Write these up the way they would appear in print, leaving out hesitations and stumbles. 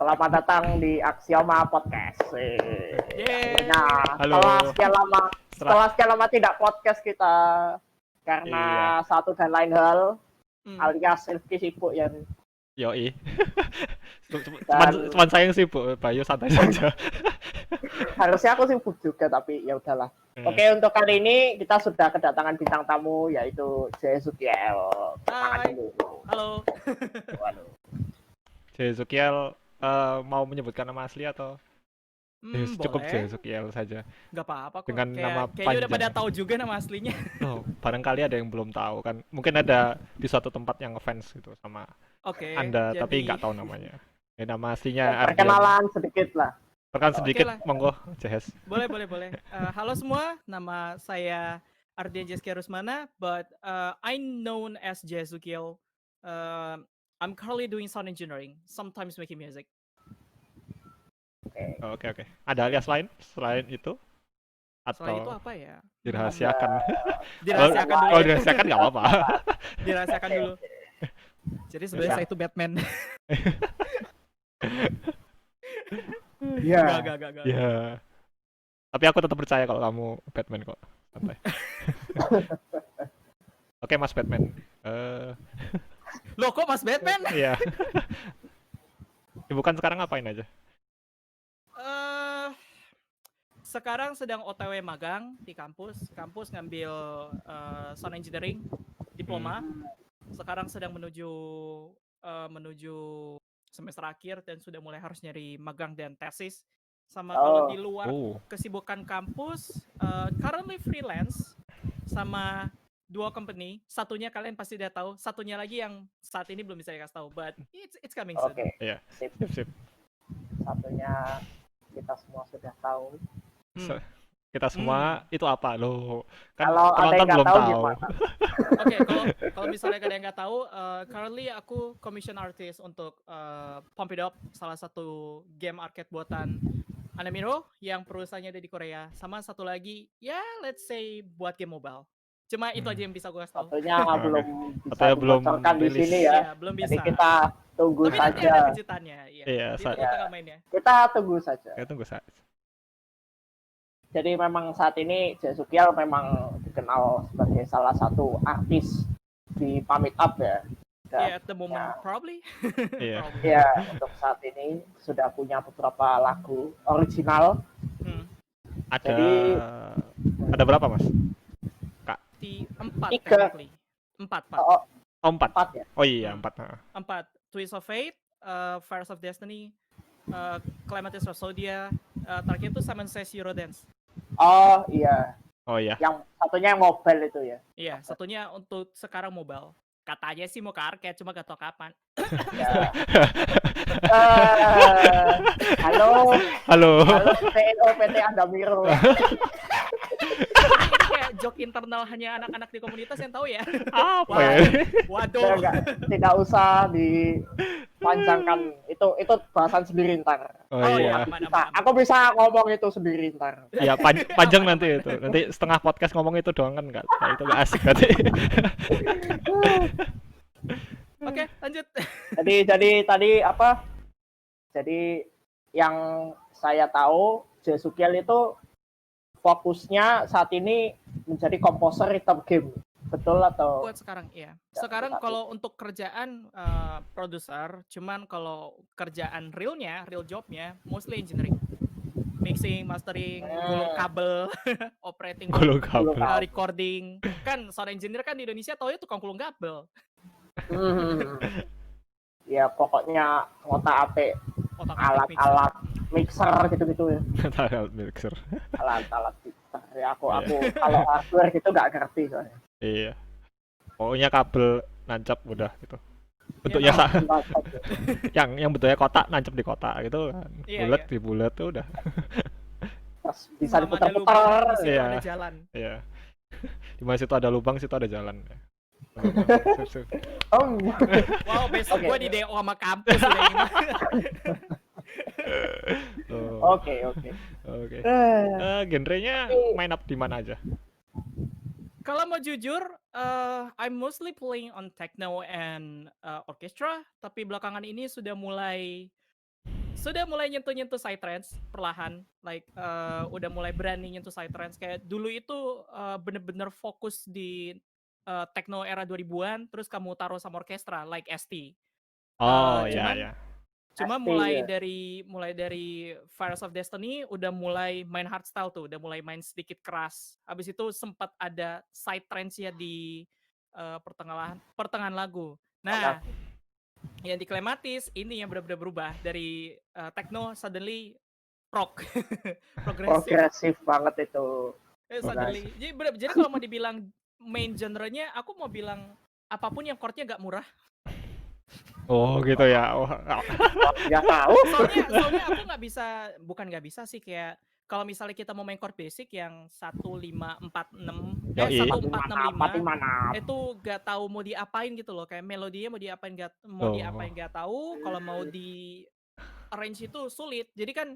Selamat datang di Axioma Podcast. Yeay. Nah, Halo. setelah sekian lama tidak podcast kita karena satu dan lain hal, alias Rifki sibuk ya. Yoi. Cuman saya yang sibuk, Bayu santai saja. Harusnya aku sibuk juga, tapi ya udahlah. Oke, untuk kali ini kita sudah kedatangan bintang tamu yaitu Jesukiel. Hai. Halo. Waduh. Jesukiel mau menyebutkan nama asli atau cukup Boleh. Jesukiel saja Gak apa-apa kok. dengan nama kayaknya udah pada panjang. tahu juga nama aslinya. Oh, barangkali ada yang belum tahu kan. Mungkin ada di suatu tempat yang ngefans gitu sama Oke. Anda, tapi jadi- nggak tahu namanya. Nama aslinya Ardian. Perkenalan sedikit lah. Perkenalan sedikit, lah. monggo, Jehes. Boleh. Halo semua, nama saya Ardian Jesukiel Rusmana, but I'm known as Jesukiel. I'm currently doing sound engineering, sometimes making music. Oke. Ada alias lain selain itu? Selain itu Atau apa ya? dirahasiakan? Dirahasiakan dulu. Kalau ya. dirahasiakan nggak apa-apa. Dirahasiakan dulu. Jadi sebenarnya Ya. saya itu Batman. Iya. Gak. Ya. Tapi aku tetap percaya kalau kamu Batman kok. Santai. Oke, Mas Batman. Loh kok Mas Batman? Iya. Bukan sekarang ngapain aja? Sekarang sedang OTW magang di kampus ngambil sound engineering diploma. Sekarang sedang menuju semester akhir dan sudah mulai harus nyari magang dan tesis. Sama kalau di luar kesibukan kampus, currently freelance sama 2 company. Satunya kalian pasti udah tahu, satunya lagi yang saat ini belum bisa saya kasih tahu, but it's coming soon. Oke. Iya. Sip. Sip. Satunya kita semua sudah tahu. Kita semua itu apa loh? Kan Kalau ada yang penonton nggak belum tahu tahu. gimana? Oke, kalau misalnya kalian nggak tahu, currently aku commission artist untuk Pump It Up, salah satu game arcade buatan Anamiro yang perusahaannya ada di Korea. Sama satu lagi, ya let's say buat game mobile. Cuma itu aja yang bisa gue kasih tahu. Satunya belum bisa Satunya belum dibocorkan di rilis. sini ya. Iya, belum bisa. Jadi kita tunggu Tapi nanti saja. ada kejutannya. Iya. Iya, Itu tanggal mainnya. Kita tunggu saja. Ya, tunggu saja. Jadi memang saat ini Jesukiel memang dikenal sebagai salah satu artis di Pump It Up ya. Yeah, at the moment probably. Iya. Probably. Ya, untuk saat ini sudah punya beberapa lagu original. Ada berapa, Mas? Di 4 Tiga. technically. 4. Oh, Oh, 4. 4 ya. Oh iya, 4. 4. Twist of Fate, Fires of Destiny, Clematis Rhapsodia, terakhir itu Summon Says Eurodance. Oh iya, Oh iya. yang satunya yang mobile itu ya. Iya, satunya untuk sekarang mobile. Katanya sih mau ke arcade, cuma gak tau kapan. Ya. Halo CEO PT Andamiro. Ini kayak joke internal hanya anak-anak di komunitas yang tahu ya. Apa ya? Waduh. Tidak usah dipanjangkan. Itu bahasan sendiri ntar. Oh iya. aman. Aku bisa ngomong itu sendiri ntar. Ya panjang nanti itu. Nanti setengah podcast ngomong itu doang kan enggak. Itu enggak asik nanti. Oke, lanjut. Jadi tadi apa? Jadi yang saya tahu Jesukiel itu fokusnya saat ini menjadi komposer rhythm game. Betul atau? Buat sekarang, iya. Sekarang kalau untuk kerjaan produser, cuman kalau kerjaan real jobnya, mostly engineering. Mixing, mastering, gulung kabel, operating, Gulung kabel. recording. Kan sound engineer kan di Indonesia tau ya tukang gulung kabel. Ya pokoknya ngotak-atik Otak-atik mixer. alat-alat mixer gitu-gitu ya. Alat mixer. Alat-alat mixer. Ya aku kalau hardware gitu nggak ngerti soalnya. Iya. Pokoknya kabel nancap udah gitu. Bentuknya yang bentuknya kotak nancap di kotak gitu kan. Iya, Bulat iya. di bulat tuh udah. Terus bisa Selama ada lubang, diputar-putar. di situ Iya. ada jalan. Iya. Di mana situ ada lubang, situ ada jalan. Sip. Oh, Wow, besok Oke. gue di DO sama kampus udah gimana. Oh, oke. Oke. Genrenya main up di mana aja? Kalau mau jujur, I'm mostly playing on techno and orchestra, tapi belakangan ini sudah mulai sudah mulai nyentuh-nyentuh psytrance perlahan, like udah mulai berani nyentuh psytrance. Kayak dulu itu bener-bener fokus di techno era 2000-an, terus kamu taruh sama orkestra like ST. Oh ya Cuman ya. cuma ST mulai ya. dari Fires of Destiny udah mulai main hardstyle tuh, udah mulai main sedikit keras. Habis itu sempat ada psytrance ya di pertengahan lagu. Nah, yang di Clematis ini yang benar-benar berubah dari techno suddenly rock progresif. Progresif banget itu. Suddenly jadi kalau mau dibilang main genre-nya, aku mau bilang apapun yang chord-nya gak murah. Oh gitu ya. Oh, Nggak tahu. Soalnya aku bukan nggak bisa sih, kayak kalau misalnya kita mau main chord basic yang 1546 Yoi. 1465 itu gak tahu mau diapain gitu loh, kayak melodinya mau diapain gak tahu, kalau mau di arrange itu sulit. Jadi kan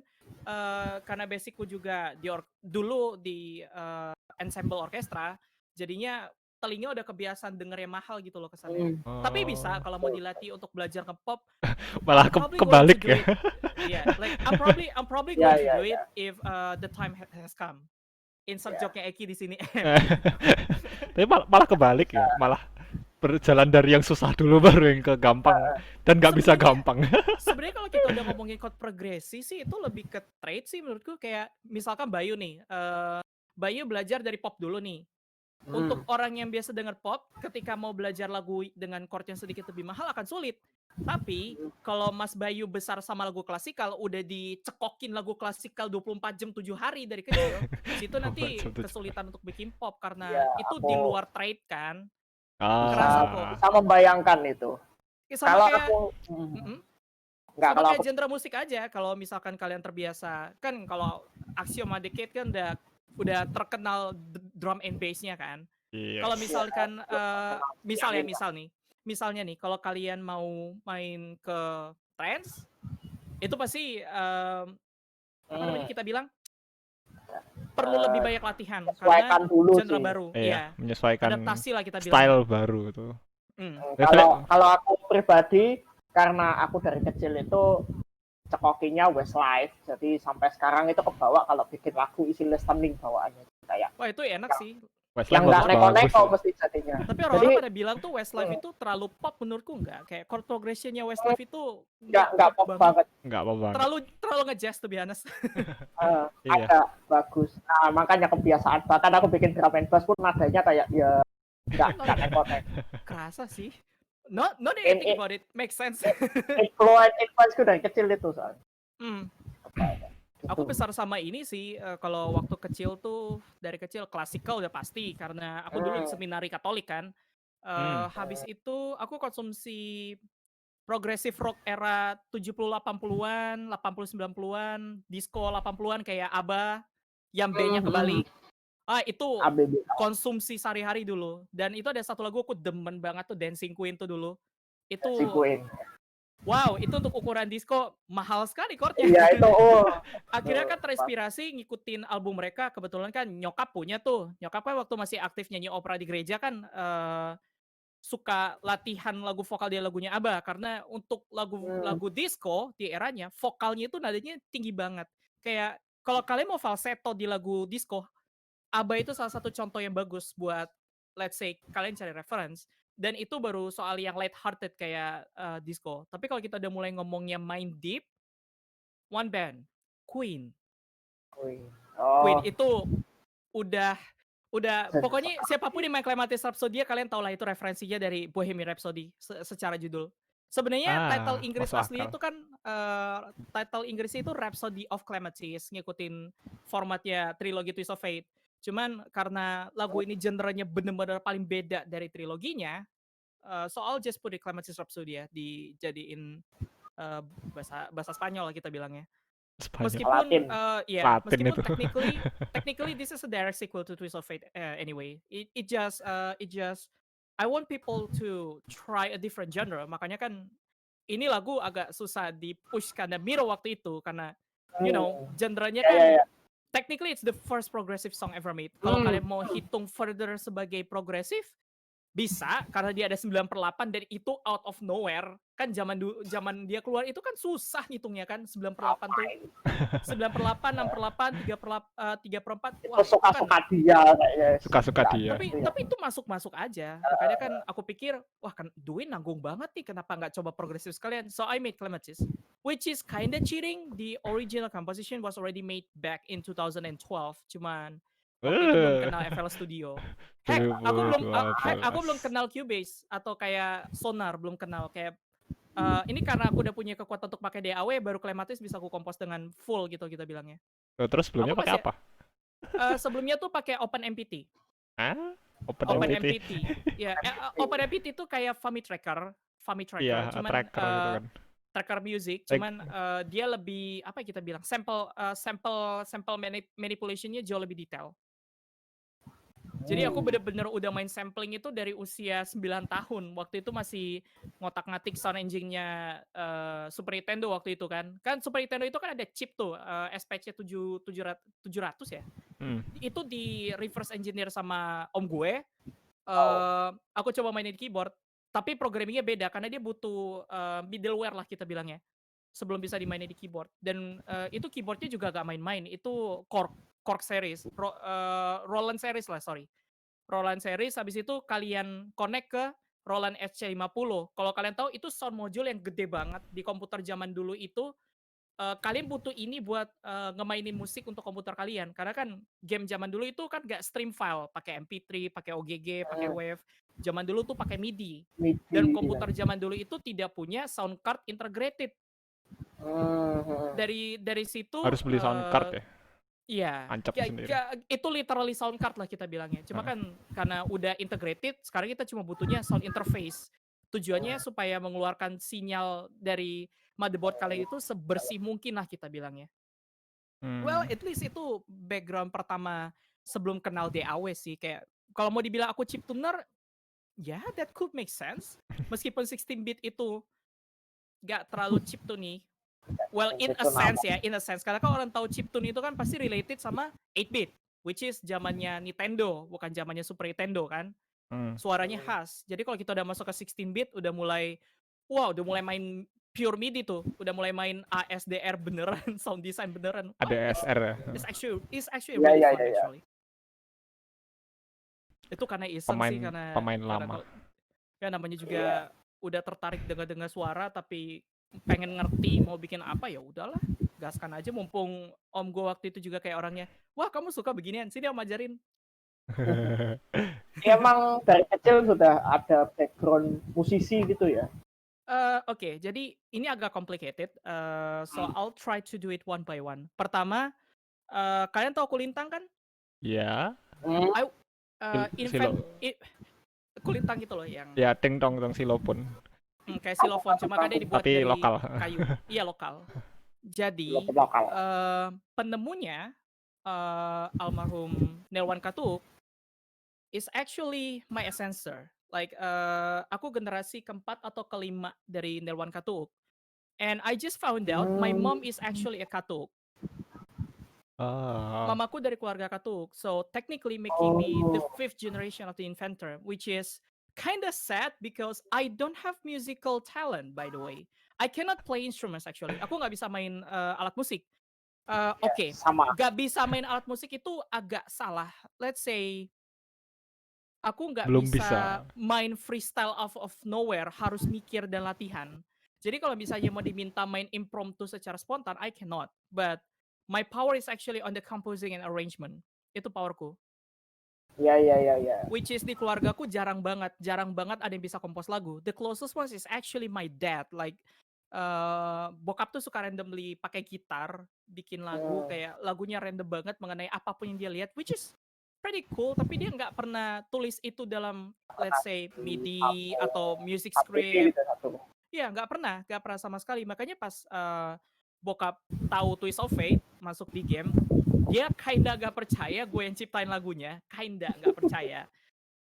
karena basicku juga dulu di ensemble orkestra, jadinya telinga udah kebiasaan denger yang mahal gitu loh kesannya. Tapi bisa kalau mau dilatih untuk belajar ke-pop, malah probably kebalik going to do ya. it. Yeah, like I'm probably Ya, going to ya, do it if the time has come. Insert Ya. joke-nya Eki di sini. Tapi malah kebalik ya. Malah berjalan dari yang susah dulu baru yang ke gampang dan nggak bisa Sebenarnya- gampang. Sebenarnya kalau kita udah ngomongin chord progresi sih, itu lebih ke trait sih menurutku. Kayak misalkan Bayu nih, Bayu belajar dari pop dulu nih. Untuk orang yang biasa denger pop, ketika mau belajar lagu dengan chord yang sedikit lebih mahal akan sulit. Tapi kalau Mas Bayu besar sama lagu klasikal, udah dicekokin lagu klasikal 24 jam 7 hari dari kecil, situ nanti 24 jam 7 kesulitan untuk bikin pop karena Ya, itu aku- di luar trait kan. bisa, Kerasa kok. bisa membayangkan itu. Sama Kalau kayak aku nggak, sama kalau kayak aku genre musik aja. Kalau misalkan kalian terbiasa, kan kalau Axioma Decade kan udah terkenal drum and bass-nya kan. Yes. Kalau misalkan Iya, misalnya nih kalau kalian mau main ke trance, itu pasti apa namanya kita bilang perlu lebih banyak latihan karena sesuaikan dulu genre sih. baru. Iya, Iya. menyesuaikan Adaptasi lah kita bilang. style baru tuh. Kalau aku pribadi, karena aku dari kecil itu cekokinya Westlife, jadi sampai sekarang itu kebawa kalau bikin lagu isi listening bawaannya kayak Wah, itu enak sih. yang nggak neko-neko bagus. mesti jadinya. Tapi orang-orang pada bilang tuh Westlife itu terlalu pop, menurutku enggak. Kayak chord progressionnya Westlife itu Nggak pop banget. Nggak apa banget. Terlalu nge-jazz to be honest. Iya. Agak bagus. Nah, makanya kebiasaan. Bahkan aku bikin drum and bass pun nadanya kayak ya nggak neko-neko. Kerasa sih. Not that I think about it, makes sense. Influence dari kecil itu soalnya. Aku besar sama ini sih, kalau waktu kecil tuh, dari kecil klasikal udah pasti, karena aku dulu di seminari Katolik kan. Habis itu aku konsumsi progressive rock era 70-80-an, 80-90-an, disco 80-an kayak ABBA, yang B-nya kebalik. Itu ABB. konsumsi sehari-hari dulu. Dan itu ada satu lagu aku demen banget tuh, Dancing Queen tuh dulu. Itu Si Queen. wow, itu untuk ukuran disco mahal sekali chordnya. Iya itu. Akhirnya kan terinspirasi ngikutin album mereka. Kebetulan kan nyokap punya tuh. Nyokap kan waktu masih aktif nyanyi opera di gereja kan suka latihan lagu vokal di lagunya ABBA. Karena untuk lagu disco di eranya, vokalnya itu nadanya tinggi banget. Kayak kalau kalian mau falsetto di lagu disco, ABBA itu salah satu contoh yang bagus buat, let's say, kalian cari reference. Dan itu baru soal yang light-hearted kayak disco. Tapi kalau kita udah mulai ngomongnya main deep, one band, Queen. Queen itu udah pokoknya siapapun yang main Clematis Rhapsody kalian tau lah itu referensinya dari Bohemian Rhapsody secara judul. Sebenarnya title Inggris masuk asli akal. itu kan title Inggris itu Rhapsody of Clematis, ngikutin formatnya trilogi Twist of Fate. Cuman karena lagu ini genrenya bener-bener paling beda dari triloginya, soal just put the Clematis Rhapsody ya, dijadiin bahasa Spanyol lah kita bilangnya. Meskipun Latin itu. technically this is a direct sequel to Twist of Fate anyway. It just I want people to try a different genre. Makanya kan ini lagu agak susah di-push karena Miro waktu itu karena you know, genrenya kan technically it's the first progressive song ever made. Kalau kalian mau hitung further sebagai progressive, Bisa karena dia ada 9/8 dan itu out of nowhere. Kan zaman dia keluar itu kan susah ngitungnya kan 9/8 tuh. Ngapain? 9/8, 6/8, 3/4. Itu Wah, itu kan suka-suka dia kayaknya. Suka-suka Nggak dia. ada tapi tuh tapi yang- itu masuk aja. Makanya kan aku pikir, wah kan Dwayne nanggung banget nih, kenapa nggak coba progresif sekalian? So I made Clematis, which is kinda cheating. The original composition was already made back in 2012. Cuman waktu itu belum kenal FL Studio. Heck, aku belum kenal Cubase atau kayak Sonar, belum kenal kayak ini karena aku udah punya kekuatan untuk pakai DAW, baru Clematis bisa aku kompos dengan full gitu kita bilangnya. Terus sebelumnya Aku pakai masih apa? sebelumnya tuh pakai OpenMPT. Hah? OpenMPT. OpenMPT? Ya, OpenMPT itu kayak Famitracker, Iya, cuman tracker gitu kan. tracker music, Like, cuman dia lebih apa ya kita bilang sample manipulationnya jauh lebih detail. Jadi aku bener-bener udah main sampling itu dari usia 9 tahun. Waktu itu masih ngotak-ngatik sound engine-nya Super Nintendo waktu itu kan. Kan Super Nintendo itu kan ada chip tuh, SPC 700 ya. Itu di reverse engineer sama om gue. Aku coba mainin di keyboard, tapi programmingnya beda karena dia butuh middleware lah kita bilangnya sebelum bisa dimainin di keyboard. Dan itu keyboardnya juga gak main-main. Itu Korg series, Roland series lah, sorry. Roland series, habis itu kalian connect ke Roland SC50. Kalau kalian tahu itu sound module yang gede banget di komputer zaman dulu itu. Kalian butuh ini buat ngemainin musik untuk komputer kalian, karena kan game zaman dulu itu kan gak stream file, pakai MP3, pakai OGG, pakai Wave. Zaman dulu tuh pakai MIDI. MIDI, Dan iya. komputer zaman dulu itu tidak punya sound card integrated. Dari situ harus beli sound card ya? iya, Ancap sendiri. itu literally sound card lah kita bilangnya. Cuma kan karena udah integrated, sekarang kita cuma butuhnya sound interface. Tujuannya supaya mengeluarkan sinyal dari motherboard kalian itu sebersih mungkin lah kita bilangnya. Well, at least itu background pertama sebelum kenal DAW sih. Kayak kalau mau dibilang aku chiptuner, ya that could make sense. Meskipun 16-bit itu gak terlalu chiptune nih. Well, in a sense ya, in a sense. Karena kan orang tahu chiptune itu kan pasti related sama 8-bit, which is zamannya Nintendo, bukan zamannya Super Nintendo kan. Suaranya khas. Jadi kalau kita udah masuk ke 16-bit, udah mulai main pure MIDI tuh, udah mulai main ASDR beneran, sound design beneran. Ada ASR ya. It's actually really fun actually. Itu karena iseng sih, karena pemain lama. Ya namanya juga udah tertarik dengar suara, tapi pengen ngerti mau bikin apa, ya udahlah, gaskan aja. Mumpung om gue waktu itu juga kayak orangnya, wah kamu suka beginian, sini om ajarin. Emang dari kecil sudah ada background musisi gitu ya? Oke, jadi ini agak complicated. So I'll try to do it one by one. Pertama, kalian tahu Kulintang kan? Iya. Kulintang gitu loh yang. Ya, ting tong silopon. Kayak silofon, cuma kan dia dibuat tapi dari lokal. kayu. Iya, lokal. Jadi penemunya almarhum Nelwan Katuk is actually my ancestor. Like aku generasi keempat atau kelima dari Nelwan Katuk. And I just found out my mom is actually a Katuk. Mamaku dari keluarga Katuk. So technically making me the 5th generation of the inventor, which is kind of sad because I don't have musical talent, by the way. I cannot play instruments actually. Aku nggak bisa main alat musik. Oke, nggak bisa main alat musik itu agak salah. Let's say aku nggak bisa main freestyle out of nowhere, harus mikir dan latihan. Jadi kalau misalnya mau diminta main impromptu secara spontan, I cannot. But my power is actually on the composing and arrangement. Itu powerku. Iya. Which is di keluargaku jarang banget ada yang bisa kompos lagu. The closest one is actually my dad. Like bokap tuh suka randomly pakai gitar bikin lagu, kayak lagunya random banget mengenai apapun yang dia lihat, which is pretty cool. Tapi dia nggak pernah tulis itu dalam let's say MIDI atau music script. Iya, nggak pernah sama sekali. Makanya pas bokap tahu Twist of Fate masuk di game, dia kinda gak percaya gue yang ciptain lagunya, kinda gak percaya.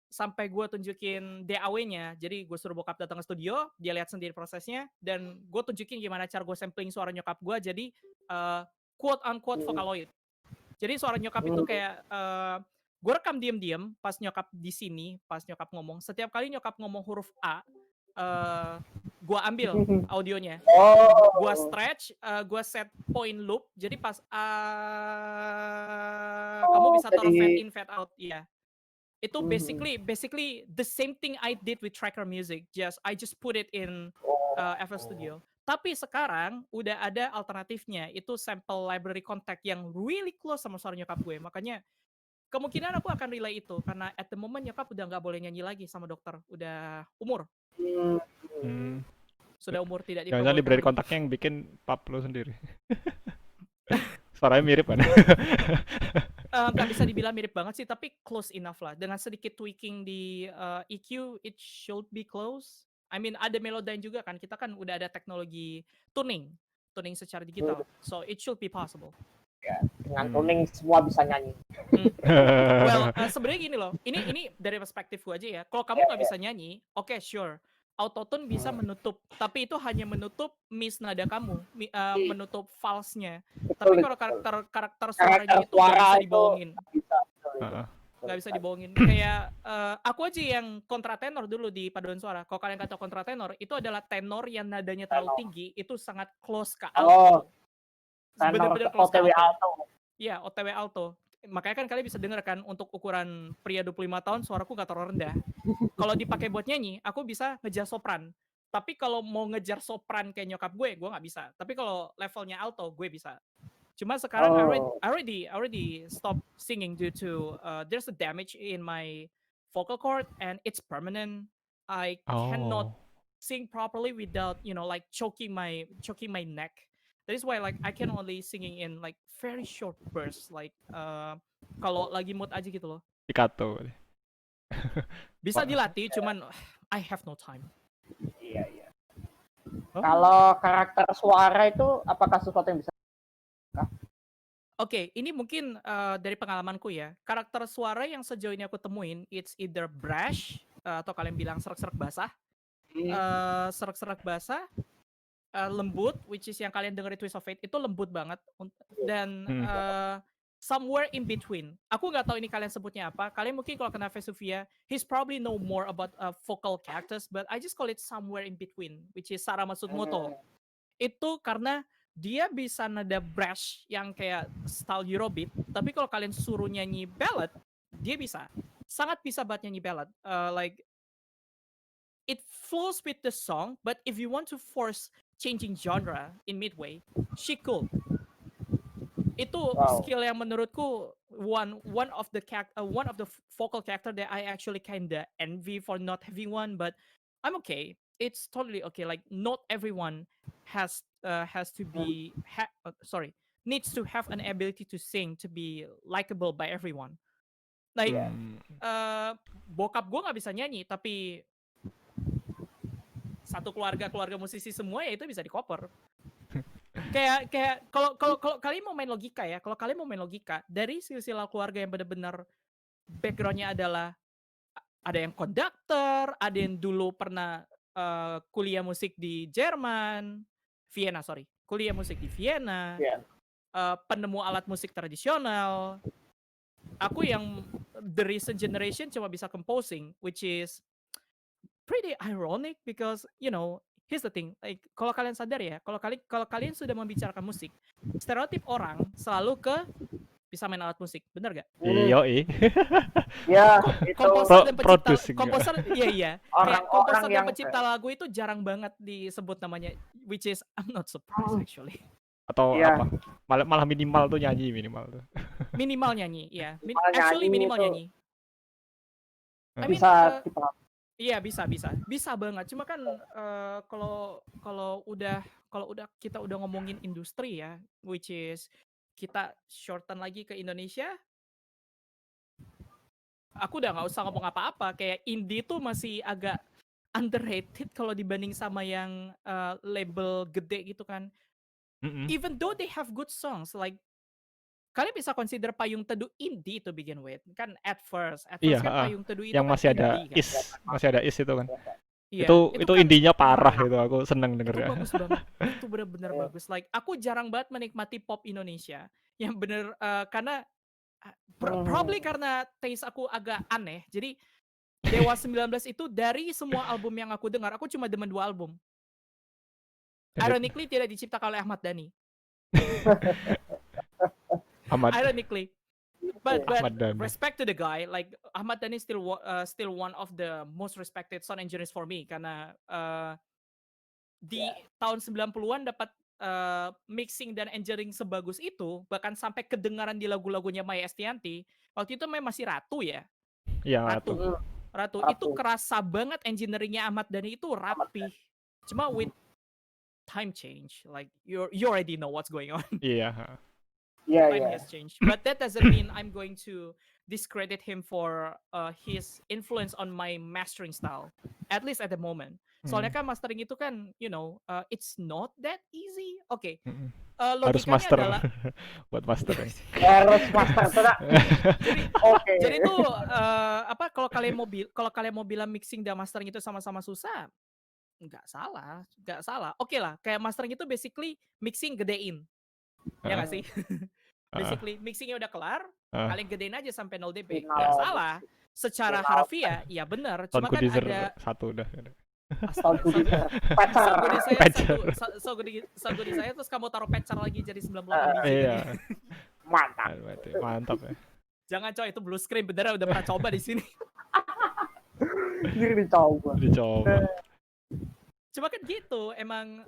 Sampai gue tunjukin DAW-nya, jadi gue suruh bokap datang ke studio, dia lihat sendiri prosesnya, dan gue tunjukin gimana cara gue sampling suara nyokap gue, jadi quote-unquote Vocaloid. Jadi suara nyokap itu kayak gue rekam diem-diem pas nyokap di sini, pas nyokap ngomong. Setiap kali nyokap ngomong huruf A, gue ambil audionya, gue Oh. stretch, gue set point loop. Jadi pas kamu bisa taruh jadi fade in, fade out, iya. Itu basically the same thing I did with tracker music. I just put it in FL Studio. Tapi sekarang udah ada alternatifnya, itu sample library contact yang really close sama suara nyokap gue. Makanya kemungkinan aku akan relay itu karena at the moment nyokap udah nggak boleh nyanyi lagi sama dokter, udah umur, sudah umur tidak Jangan library diperbolehkan lagi. kontaknya yang bikin pap lo sendiri. Suaranya mirip kan? Nggak bisa dibilang mirip banget sih, tapi close enough lah. Dengan sedikit tweaking di EQ, it should be close. I mean, ada Melodyne juga kan. Kita kan udah ada teknologi tuning secara digital. So it should be possible. dengan tuning semua bisa nyanyi. Well, sebenarnya gini loh. Ini dari perspektif gue aja ya. Kalau kamu nggak bisa nyanyi, oke, sure. Autotune bisa menutup, tapi itu hanya menutup miss nada kamu, menutup false-nya. Tapi kalau karakter suaranya itu nggak bisa dibohongin. Nggak bisa dibohongin. Kayak aku aja yang kontratenor dulu di paduan suara. Kalau kalian kata kontratenor, itu adalah tenor yang nadanya terlalu tinggi, itu sangat close ke alto. Bener-bener close ke OTW alto. alto. Iya, OTW alto. Makanya kan kalian bisa dengar kan, untuk ukuran pria 25 tahun suaraku gak terlalu rendah. Kalau dipakai buat nyanyi, aku bisa ngejar sopran. Tapi kalau mau ngejar sopran kayak nyokap gue gak bisa. Tapi kalau levelnya alto, gue bisa. Cuma sekarang I already stop singing due to there's a damage in my vocal cord and it's permanent. I cannot sing properly without like choking my neck. That is why like I can only singing in like very short bursts, like kalau lagi mood aja gitu loh. Picato. Bisa dilatih, cuman I have no time. Iya. Kalau karakter suara itu apakah sesuatu yang bisa? Oke, ini mungkin dari pengalamanku ya. Karakter suara yang sejauh ini aku temuin, it's either brash atau kalian bilang serak-serak basah. Serak-serak basah, lembut, which is yang kalian dengar di Twist of Fate, itu lembut banget. Dan somewhere in between. Aku nggak tahu ini kalian sebutnya apa. Kalian mungkin kalau kena Vesuvia, he's probably know more about vocal characters, but I just call it somewhere in between, which is Sara Matsumoto. Itu karena dia bisa nada brash yang kayak style Eurobeat, tapi kalau kalian suruh nyanyi ballad, dia bisa. Sangat bisa banget nyanyi ballad. Like it flows with the song, but if you want to force changing genre in midway, she could. Itu skill yang menurutku one of the vocal character that I actually kinda envy for not having one, but I'm okay. It's totally okay. Like not everyone needs to have an ability to sing to be likable by everyone. Like bokap gue nggak bisa nyanyi, tapi satu keluarga musisi semua ya itu bisa dikoper. kayak kalau kalian mau main logika ya, dari silsilah keluarga yang benar-benar backgroundnya adalah ada yang konduktor, ada yang dulu pernah kuliah musik di Vienna, penemu alat musik tradisional. Aku yang the recent generation cuma bisa composing, which is pretty ironic because here's the thing, like kalau kalian sadar ya, kalau kalian sudah membicarakan musik, stereotip orang selalu ke bisa main alat musik, bener gak? Iya. Ya, komposer dan pencipta, Orang-orang komposer dan yang pencipta lagu itu jarang banget disebut namanya, which is I'm not surprised actually. Atau apa? Malah minimal tuh nyanyi tuh. Minimal nyanyi, ya. Minimal nyanyi. I mean, iya bisa banget. Cuma kan kalau udah kita udah ngomongin industri ya, which is kita shorten lagi ke Indonesia, aku udah nggak usah ngomong apa-apa. Kayak indie tuh masih agak underrated kalau dibanding sama yang label gede gitu kan. Even though they have good songs, like kalian bisa consider Payung Teduh indie to begin with kan at first kan Payung Teduh itu yang kan masih ada indie, masih ada is itu kan. Iya, itu kan indinya parah gitu, aku seneng dengernya. Itu bagus banget, itu bener-bener bagus. Like aku jarang banget menikmati pop Indonesia yang bener karena Probably karena taste aku agak aneh. Jadi Dewa 19 itu dari semua album yang aku dengar, aku cuma demen 2 album. Ironically tidak diciptakan oleh Ahmad Dhani. Ironically. But Ahmad Dhani. respect to the guy, like Ahmad Dhani still one of the most respected sound engineers for me karena di tahun 90-an dapat mixing dan engineering sebagus itu, bahkan sampai kedengaran di lagu-lagunya Maya Estianty. Waktu itu memang masih Ratu ya. Iya, Ratu itu kerasa banget engineeringnya Ahmad Dhani itu rapi. Cuma with time change, like you already know what's going on. Iya. Time has changed, but that doesn't mean I'm going to discredit him for his influence on my mastering style, at least at the moment. Soalnya kan mastering itu kan, it's not that easy. Oke, Harus logikanya master adalah buat mastering. Harus master tuh. jadi tuh kalau kalian mau bilang mixing dan mastering itu sama-sama susah, nggak salah. Oke lah, kayak mastering itu basically mixing gedein. Ya nggak sih? Basically mixingnya udah kelar, kalian gedein aja sampai 0 dB. Nggak salah. Secara harfiah, ya benar. Cuma kan ada satu udah. Sound saya terus kamu taruh patcher lagi jadi 98 biji. Iya. Mantap ya. Jangan coy, itu blue screen beneran udah pernah coba di sini. Dicoba. Cuma kan gitu, emang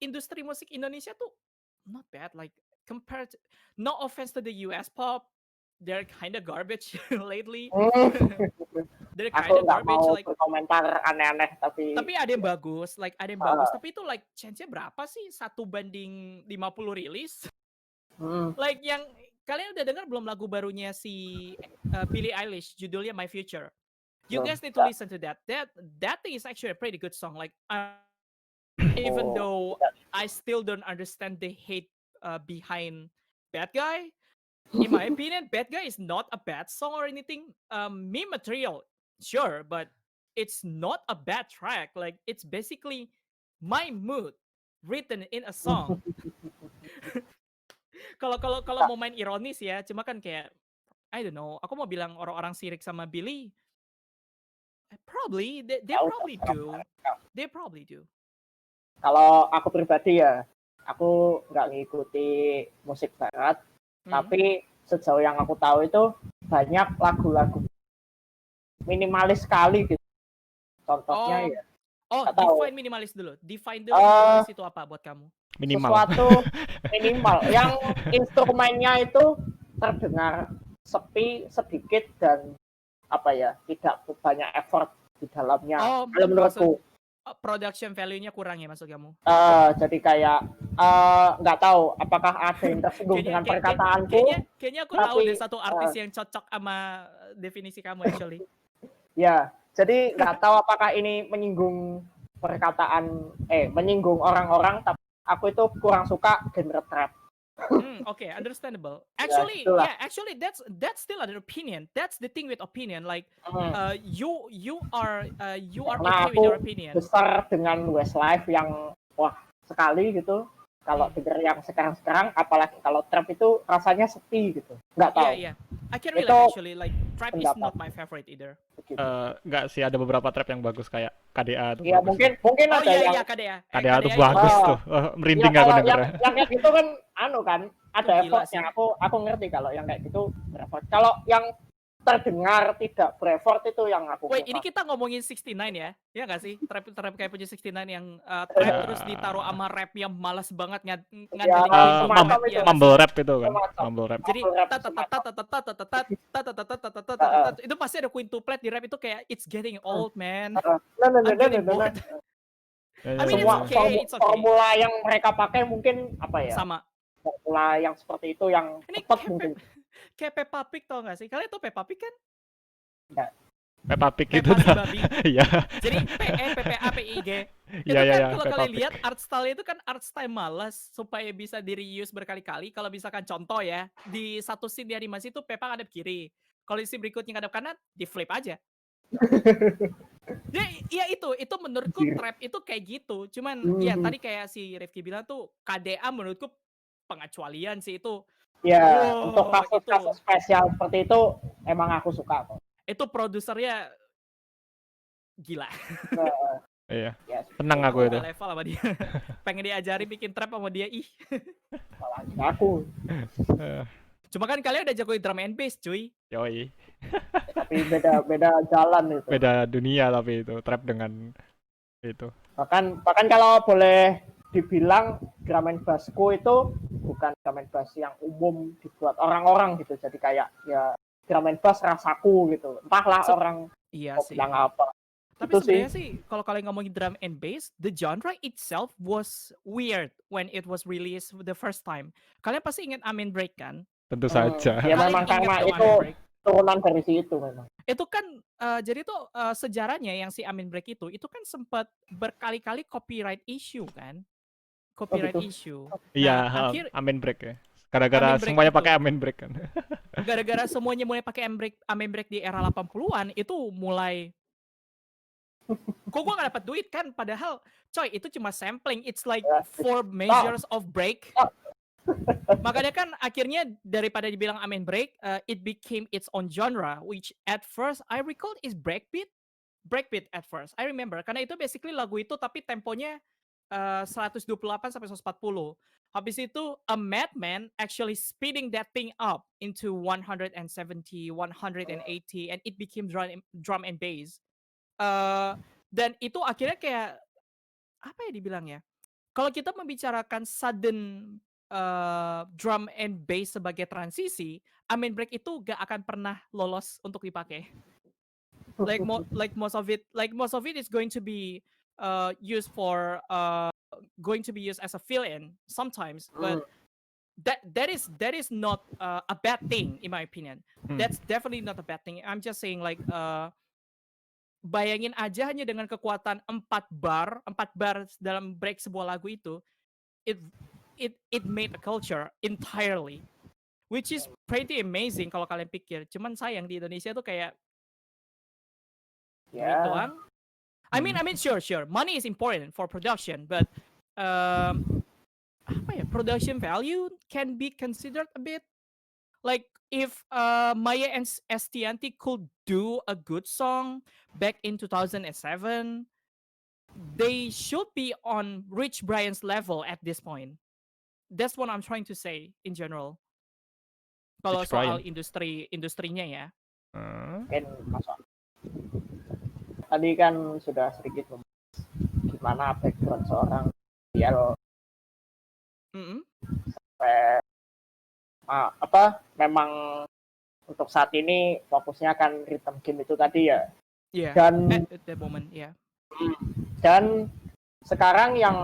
industri musik Indonesia tuh not bad, like compared to, no offense to the US pop, they're kind of garbage lately. They're kind of garbage, like komentar aneh-aneh tapi ada yang bagus, tapi itu like chance-nya berapa sih? 1/50 rilis? Like yang kalian udah dengar belum lagu barunya si Billie Eilish, judulnya My Future? You guys need to listen to that. That thing is actually a pretty good song. Like even though I still don't understand the hate behind Bad Guy, in my opinion, Bad Guy is not a bad song or anything. Meme material, sure, but it's not a bad track. Like it's basically my mood written in a song. Kalau mau main ironis ya, cuma kan kayak I don't know. Aku mau bilang orang-orang sirik sama Billy. Probably, they probably do. Kalau aku pribadi ya, aku nggak ngikuti musik barat, tapi sejauh yang aku tahu itu banyak lagu-lagu minimalis sekali gitu. Contohnya ya. Define minimalis dulu. Define dulu minimalis itu apa buat kamu? Minimal. Sesuatu minimal yang instrumennya itu terdengar sepi, sedikit dan tidak banyak effort di dalamnya. Kalau menurutku production value-nya kurang ya maksud kamu? Jadi kayak nggak tahu apakah ada yang tersinggung dengan perkataanku. Kayaknya aku tahu deh satu artis yang cocok sama definisi kamu actually. Ya, jadi nggak tahu apakah ini menyinggung menyinggung orang-orang, tapi aku itu kurang suka genre trap. Okay, understandable. Actually, that's still an opinion. That's the thing with opinion. Like, you are okay with your opinion. Besar dengan Westlife yang sekali gitu. Kalau denger yang sekarang, apalagi kalau trap itu rasanya sepi gitu. Nggak tahu. Yeah. I can relate actually. Like, trap is not my favorite either. Nggak sih, ada beberapa trap yang bagus kayak KDA tuh. Iya, mungkin ada yang KDA. KDA tuh bagus tuh. Merinding aku dengernya. Yang kayak gitu kan ada effortnya. Aku ngerti kalau yang kayak gitu bereffort. Kalau yang terdengar tidak bereffort itu yang aku Wait, ini kita ngomongin 69 ya? Ya nggak sih? Trap kayak punya 69 yang trap terus ditaruh sama rap yang malas banget ngandelin mumble rap itu kan. Mumble rap. Jadi itu pasti ada quintuplet di rap itu kayak it's getting old, man. I'm getting bored. I mean, it's okay. Formula yang mereka pakai mungkin sama. Formula yang seperti itu yang tepat mungkin. Kayak Peppa Pig tau gak sih? Kalian tau Peppa Pig kan? Enggak. Peppa Pig itu dah. Iya. Jadi PEPPAPIG. Itu kan kalau kalian lihat art style itu kan art style malas supaya bisa di reuse berkali-kali. Kalau misalkan contoh ya, di satu scene di animasi itu Peppa ngadep kiri. Kalau di scene berikutnya ngadep kanan, di flip aja. Ya itu menurutku trap itu kayak gitu. Cuman ya tadi kayak si Rifki bilang tuh KDA menurutku pengecualian sih itu. Ya, Wow, untuk kasus-kasus itu spesial seperti itu emang aku suka kok. itu produsernya gila. Nah, Iya, ya senang seperti aku Aku itu. gak level sama dia. Pengen diajari bikin trap sama dia, ih. apalagi aku. Eh, Cuma kan kalian udah jagoin drum and bass, cuy. Yoi, Tapi beda jalan itu. beda dunia tapi itu trap dengan itu. Bahkan kalau boleh dibilang drum and bassku itu bukan drum and bass yang umum dibuat orang-orang gitu. Jadi kayak ya drum and bass rasaku gitu. Entahlah Sep- orang Iya mau sih. bilang apa. Tapi Itu sih. sebenarnya sih kalau kalian ngomongin drum and bass, the genre itself was weird when it was released the first time. Kalian pasti ingat Amen Break kan? Tentu Ya saja. memang Kalian ingat karena dong itu Amen Break? turunan dari situ memang. Itu kan jadi tuh sejarahnya yang si Amen Break itu kan sempat berkali-kali copyright issue kan? Oh Copyright gitu. issue. Iya, Nah, akhir Amen Break ya. Gara-gara Amen Break semuanya itu pakai Amen Break kan. gara-gara semuanya mulai pakai Amen Break di era 80-an itu mulai kok gua gak dapat duit kan padahal coy itu cuma sampling, it's like Ya. 4 measures of break. Makanya kan akhirnya daripada dibilang Amen Break, it became its own genre which at first I recall is breakbeat at first. I remember karena itu basically lagu itu tapi temponya 128 sampai 140. Habis itu a madman actually speeding that thing up into 170, 180 and it became drum and bass. Dan itu akhirnya kayak apa ya dibilangnya? Kalau kita membicarakan sudden drum and bass sebagai transisi, Amen Break itu gak akan pernah lolos untuk dipakai. Like most of it is going to be used for going to be used as a fill-in sometimes, but that is not a bad thing in my opinion. That's definitely not a bad thing. I'm just saying like bayangin aja hanya dengan kekuatan 4 bar dalam break sebuah lagu itu, it it made a culture entirely, which is pretty amazing kalau kalian pikir. Cuman sayang di Indonesia tuh kayak duit Ya. doang. I mean sure money is important for production, but apa ya, production value can be considered a bit. Like if Maya and Estianti could do a good song back in 2007, they should be on Rich Brian's level at this point. That's what I'm trying to say in general. Kalau Rich soal Brian. industrinya ya. Mungkin masuk. Tadi kan sudah sedikit membahas gimana background seorang DL memang untuk saat ini fokusnya kan rhythm game itu tadi ya. Yeah. Dan At that moment, yeah. Dan sekarang yang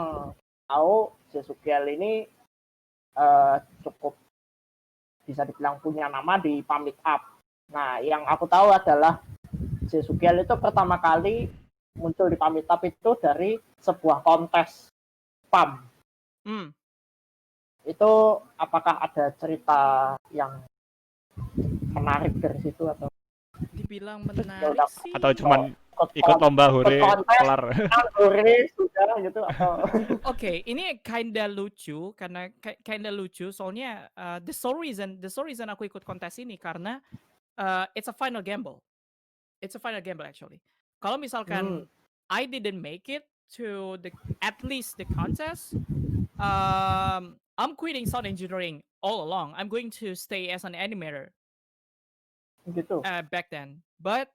tahu Jesukiel ini cukup bisa dibilang punya nama di Pump It Up. Nah, yang aku tahu adalah Jesukiel itu pertama kali muncul di Pump It Up itu dari sebuah kontes pump. Itu apakah ada cerita yang menarik dari situ atau dibilang menarik sih? Atau cuman ikut lomba hore kelar? Hore sudah gitu atau Oke, ini kinda lucu karena kinda lucu soalnya the sole reason aku ikut kontes ini karena it's a final gamble. It's a final gamble actually. Kalau misalkan I didn't make it to at least the contest, I'm quitting sound engineering all along. I'm going to stay as an animator. Gitu. Back then, but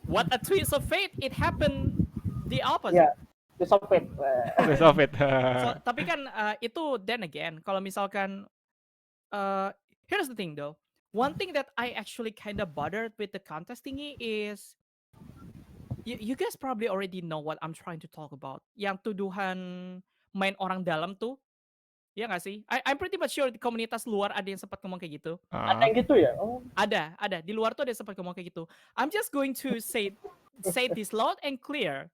what a twist of fate! It happened the opposite. Ya, disopit. Disopit. Tapi kan itu then again, kalau misalkan here's the thing though. One thing that I actually kind of bothered with the contest thingy is you guys probably already know what I'm trying to talk about. Yang tuduhan main orang dalam tuh. Ya nggak sih? I'm pretty much sure di komunitas luar ada yang sempat ngomong kayak gitu. Ada yang gitu ya? Oh. Ada. Di luar tuh ada yang sempat ngomong kayak gitu. I'm just going to say this loud and clear.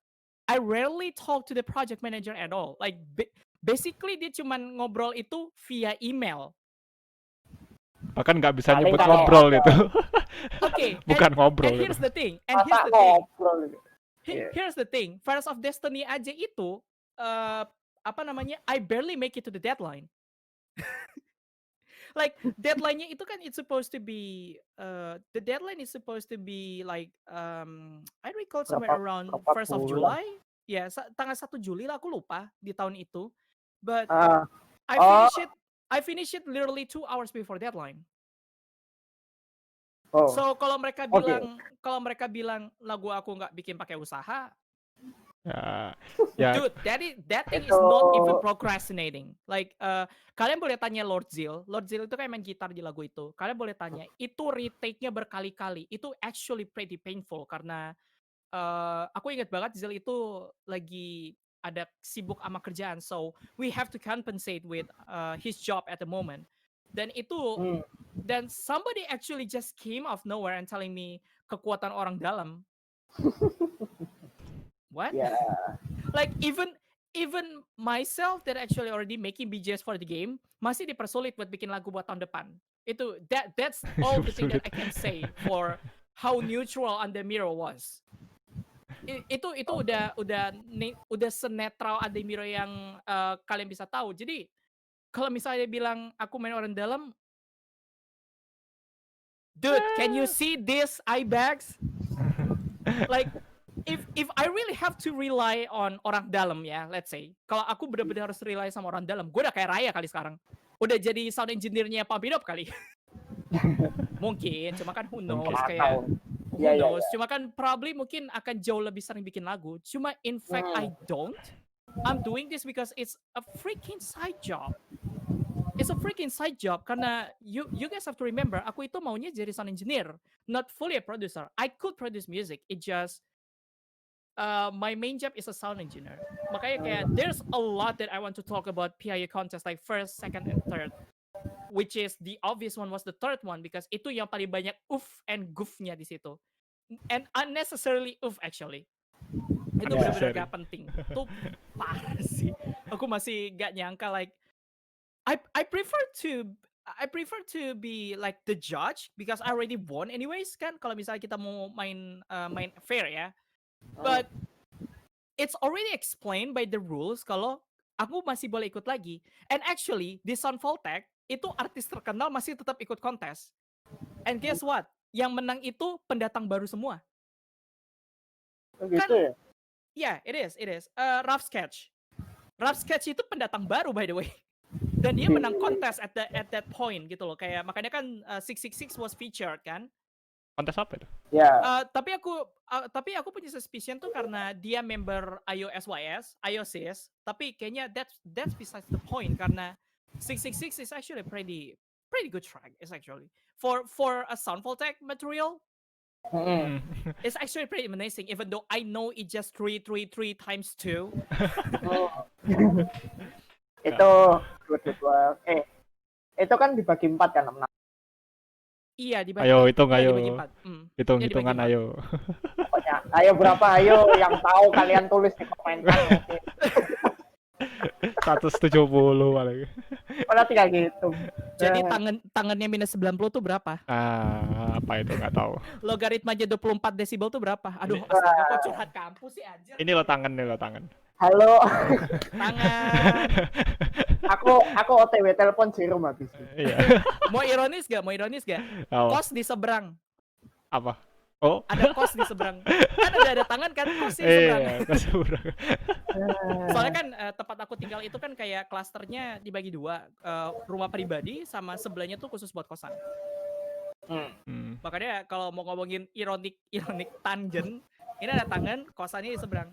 I rarely talk to the project manager at all. Like basically dia cuman ngobrol itu via email. Bahkan nggak bisa nyebut Paling ngobrol itu. Oke. Bukan ngobrol. And here's Gitu. the thing. Iya. Here's the thing. Fires of Destiny aja itu I barely make it to the deadline. Like deadline-nya itu kan it's supposed to be the deadline is supposed to be like I recall somewhere around berapa 1st of bulan? July. Ya, tanggal 1 Juli lah aku lupa di tahun itu. But Ah, I oh, finish it I finish it literally 2 hours before deadline. oh, So oke. kalau mereka bilang lagu aku nggak bikin pakai usaha, Ya, ya dude, that thing is Itu not even procrastinating. Like kalian boleh tanya Lord Zil itu kan main gitar di lagu itu. Kalian boleh tanya, itu retake-nya berkali-kali. Itu actually pretty painful karena aku ingat banget Zil itu lagi ada sibuk sama kerjaan, so we have to compensate with his job at the moment. Dan itu hmm, dan somebody actually just came out of nowhere and telling me kekuatan orang dalam. What? ya Like even myself that actually already making BGS for the game masih dipersulit buat bikin lagu buat tahun depan. Itu that's all the thing that sulit. I can say for how neutral Andamiro was. Itu udah senetral Andamiro yang kalian bisa tahu. Jadi kalau misalnya bilang aku main orang dalam, dude, can you see this eye bags? Like if I really have to rely on orang dalam ya, let's say, kalau aku benar-benar harus rely sama orang dalam, gue udah kayak Raya kali sekarang. Udah jadi sound engineer-nya Pump It Up kali. Mungkin, cuma kan who knows, Mungkin. kayak who Ya, ya, knows, ya. cuma kan probably mungkin akan jauh lebih sering bikin lagu. Cuma in fact I don't. I'm doing this because it's a freaking side job. It's a freaking side job karena you guys have to remember, aku itu maunya jadi sound engineer, not fully a producer. I could produce music, it just my main job is a sound engineer. Makanya kayak there's a lot that I want to talk about PIU contest like first, second, and third. Which is the obvious one was the third one because itu yang paling banyak oof and goof-nya di situ. And unnecessarily oof actually. Itu benar-benar Unnecessary. gak penting. Itu parah sih. Aku masih gak nyangka like I prefer to be like the judge because I already won anyways kan kalau misalnya kita mau main fair ya. But it's already explained by the rules kalau aku masih boleh ikut lagi. And actually di Sound Voltec itu artis terkenal masih tetap ikut kontes. And guess what? Yang menang itu pendatang baru semua. Gitu Kan ya. yeah, it is. Rough Sketch itu pendatang baru by the way. Dan dia menang kontes at that point gitu loh. Kayak makanya kan 666 was featured kan. Kontes apa itu? Ya. Tapi aku punya suspicion tuh karena dia member IOSYS, tapi kayaknya that's besides the point karena 666 is actually a pretty good track. It's actually for a Sound Voltec material, Mm-mm. it's actually pretty amazing. Even though I know it just 3 times 2. Itu dua. Itu kan dibagi 4 kan, 6. Iya dibagi Ayo 4. hitung Iya, ayo. dibagi 4. Hitung-hitungan dibagi 4. ayo. Pokoknya ayo berapa, ayo yang tahu kalian tulis di komentar. 170 paling. Mana tinggal gitu. Jadi tangannya minus 90 tuh berapa? Apa itu nggak tahu. Logaritmanya 24 desibel tuh berapa? Aduh, astaga kok curhat kampus sih anjir. Ini lo tangan. Halo. Tangan. aku OTW telepon Jerum habis. Iya. Mau ironis gak? Apa? Kos di seberang. Apa? Oh. Ada kos di seberang. Kan ada tangan kan, kos di seberang. Iya, kos seberang. Soalnya kan tempat aku tinggal itu kan kayak klasternya dibagi 2. Rumah pribadi sama sebelahnya tuh khusus buat kosan. Makanya kalau mau ngomongin ironik tangent, ini ada tangan, kosannya di seberang.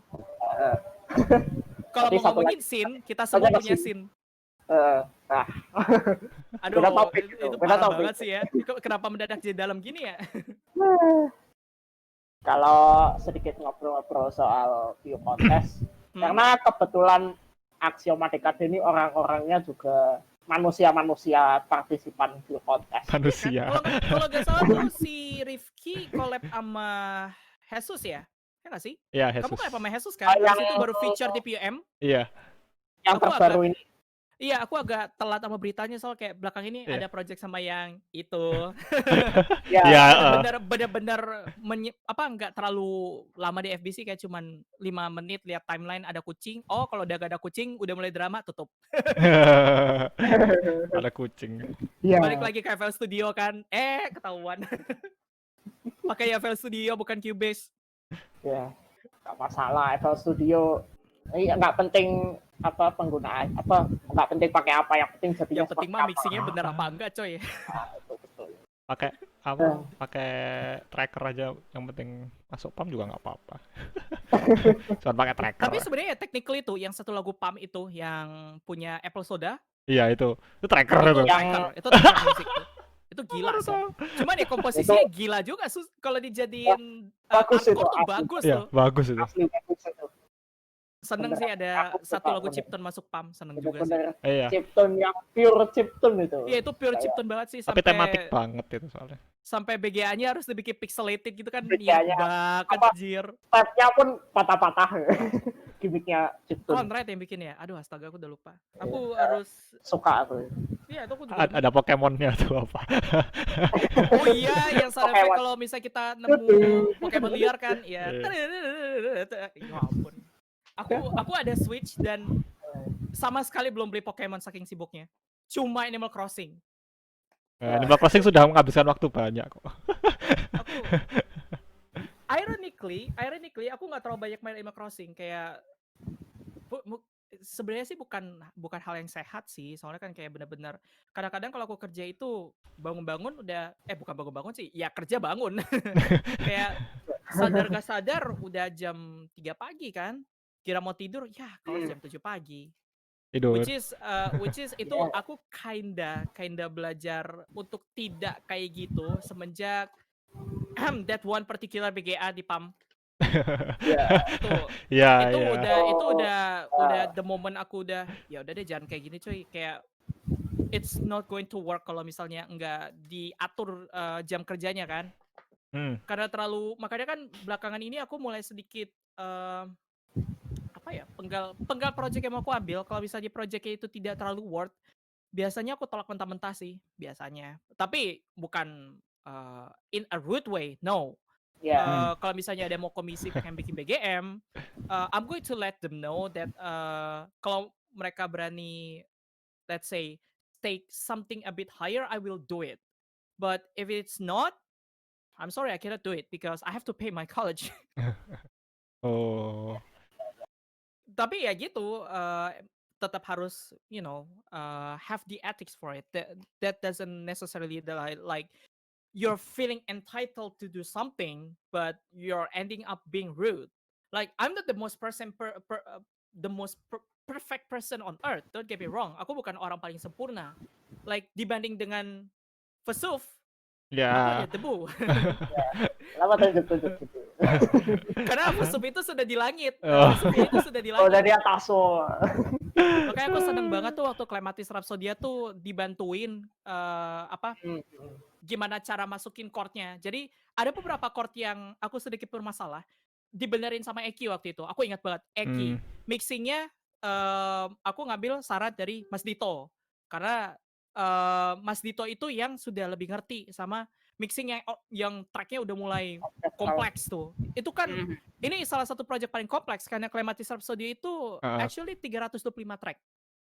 Kalau mau ngomongin scene, kita semua punya scene. Aduh, itu parah banget sih ya. Kenapa mendadak jadi dalam gini ya? Kalau sedikit ngobrol-ngobrol soal view contest, karena kebetulan Axioma Decade ini orang-orangnya juga manusia-manusia partisipan view contest. Manusia. Kalau nggak salah tuh si Rifki collab sama Jesus ya? Ya nggak sih? Iya, Kamu Jesus. collab sama Jesus kan? Yang itu baru feature di PUM. Iya. Yang terbaru ini. Iya, aku agak telat sama beritanya soal kayak belakang ini Iya. ada project sama yang itu. Ya, Iya, Bener-bener nggak terlalu lama di FBC, kayak cuman 5 menit lihat timeline ada kucing. Oh, kalau udah gak ada kucing udah mulai drama, tutup. ada kucing. Balik ya, lagi ke FL Studio kan. Ketahuan. Pakai FL Studio bukan Cubase. ya, nggak masalah. FL Studio, nggak penting apa penggunaan, apa nggak penting pakai apa, yang penting jadinya Yang penting seperti mah apa. mixingnya bener apa enggak, coy. Nah, itu betul. Pakai apa? Pakai tracker aja, yang penting masuk PAM juga nggak apa-apa. Cuma pakai tracker. Tapi sebenarnya technically itu yang satu lagu Pam itu yang punya Apple Soda, Iya itu tracker itu itu. tracker musik tuh. Itu gila sih. Cuman ya komposisinya gila juga kalau dijadiin Bagus itu, hardcore tuh asli. bagus Iya tuh. bagus itu. Asli bagus itu. Seneng sih ada Aku satu suka lagu bener. chiptune masuk Pam, seneng juga sih. Bener-bener Iya. chiptune yang pure chiptune itu. Iya, itu pure Kayak- chiptune banget sih, Tapi tematik banget itu soalnya. sampai BGA-nya harus dibikin pixelated gitu kan, BGA-nya niat banget apa? anjir. Stepnya pun patah-patah. Gimmicknya chiptune. Conrad yang bikin ya. Aduh, astaga, aku udah lupa. Aku harus Suka aku. iya, itu aku juga Ada Pokemonnya tuh apa? Oh iya, yang sound effect Pokemon. kalau misalnya kita nemu Pokemon liar kan, ya. Iya. Ya ampun. Aku ada Switch dan sama sekali belum beli Pokemon saking sibuknya. Cuma Animal Crossing. Animal Crossing sudah menghabiskan waktu banyak kok. Aku ironically aku nggak terlalu banyak main Animal Crossing, kayak sebenarnya sih bukan hal yang sehat sih, soalnya kan kayak bener-bener kadang-kadang kalau aku kerja itu bangun-bangun udah bukan bangun-bangun sih, ya kerja bangun. Kayak sadar gak sadar udah jam 3 pagi kan, kira mau tidur ya kalau jam 7 pagi, Tidur. which is itu aku kinda belajar untuk tidak kayak gitu semenjak that one particular BGA di PAM. Iya, Itu iya. udah the moment aku udah ya udah deh jangan kayak gini coy, kayak it's not going to work kalau misalnya enggak diatur jam kerjanya kan. Karena makanya kan belakangan ini aku mulai sedikit penggal project yang mau aku ambil, kalau misalnya projectnya itu tidak terlalu worth, biasanya aku tolak mentah-mentah sih biasanya. Tapi bukan in a rude way, no. Kalau misalnya ada mau komisi pengen bikin BGM, I'm going to let them know that kalau mereka berani, let's say, take something a bit higher, I will do it. But if it's not, I'm sorry, I cannot do it because I have to pay my college. Oh. Tapi ya gitu, tetap harus, have the ethics for it. That doesn't necessarily like you're feeling entitled to do something, but you're ending up being rude. Like I'm not the most perfect person on earth. Don't get me wrong. Aku bukan orang paling sempurna. Like dibanding dengan Vesuv, aku Ya. hanya debu. Lama tunjuk gitu. Karena Vesuv itu sudah di langit. Oh. Vesuv itu sudah di langit. Oh, dari atas so. Makanya aku seneng banget tuh waktu Clematis Rhapsodia tuh dibantuin gimana cara masukin chord-nya. Jadi ada beberapa chord yang aku sedikit bermasalah, dibenerin sama Eki waktu itu. Aku ingat banget Eki. Mixingnya aku ngambil saran dari Mas Dito. Karena Mas Dito itu yang sudah lebih ngerti sama mixing yang tracknya udah mulai kompleks tuh. Itu kan ini salah satu project paling kompleks karena Clematis Rhapsody itu actually 325 track.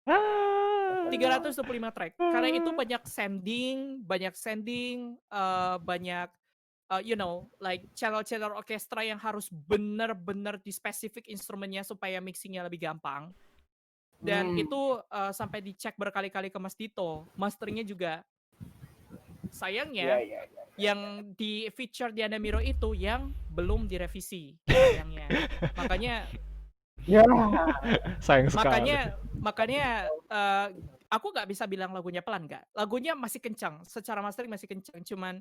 325 track. Karena itu banyak sanding, banyak like channel-channel orkestra yang harus benar-benar di spesifik instrumennya supaya mixingnya lebih gampang. Dan itu sampai dicek berkali-kali ke Mas Dito. Masteringnya juga. Sayangnya yang di feature di Anamiro itu yang belum direvisi. Sayangnya. Makanya sayang sekali. Makanya aku nggak bisa bilang lagunya pelan, nggak. Lagunya masih kencang, secara mastering masih kencang, cuman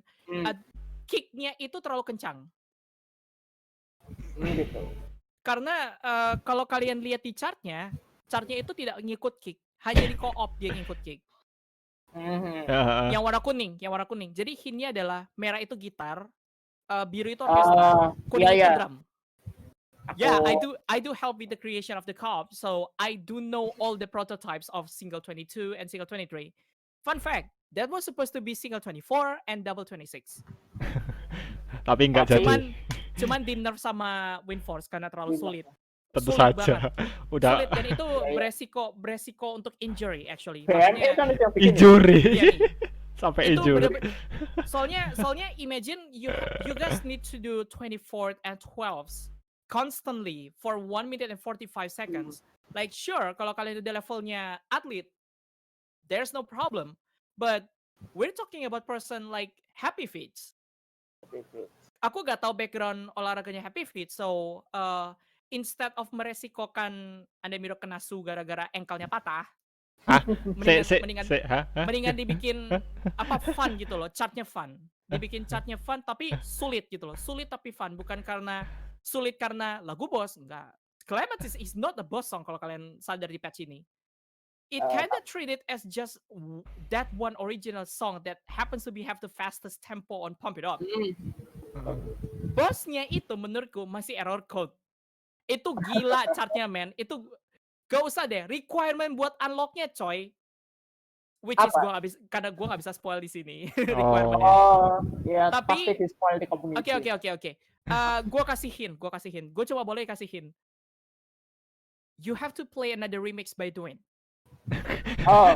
kick-nya itu terlalu kencang. Gitu. Karena kalau kalian lihat di chartnya itu tidak ngikut kick, hanya di co-op dia ngikut kick. Yang warna kuning. Jadi hintnya adalah merah itu gitar, biru itu orkestra, kuning itu drum. Yeah, Aku I do help with the creation of the co-op, so I do know all the prototypes of single 22 and single 23. Fun fact, that was supposed to be single 24 and double 26. Tapi nggak Tapi- jadi. Cuman di nerf sama WinForce karena terlalu sulit. Tentu Sulit saja. banget. Udah Sulit dan itu Iya. beresiko untuk injury actually. BNE Makanya kan itu yang bikin. injury. BNE. Sampai Itu injury. bener-bener- soalnya imagine you guys need to do 24th and 12s constantly for 1 minute and 45 seconds. Like sure kalau kalian udah levelnya atlet, there's no problem. But we're talking about person like Happy Feet. Aku gak tahu background olahraganya Happy Feet, so instead of meresikokan Andamiro kena su gara-gara ankle-nya patah, Hah? mendingan Hah? mendingan dibikin apa fun gitu loh, chartnya fun. Dibikin chartnya fun tapi sulit gitu loh. Sulit tapi fun, bukan karena sulit karena lagu boss, enggak. Clematis is not a boss song kalau kalian sadar di patch ini. It kinda treated as just that one original song that happens to be have the fastest tempo on Pump It Up. Bossnya itu menurutku masih error code. Itu gila chartnya men. Itu gak usah deh. Requirement buat unlocknya coy. Which is Apa? gua gak bisa, karena gua gak bisa spoil di sini. Oh. Requirementnya. Oh, ya Tapi- pasti di spoil di community. Oke. Gua kasihin. Gua coba boleh kasihin. You have to play another remix by Dwayne. Oh,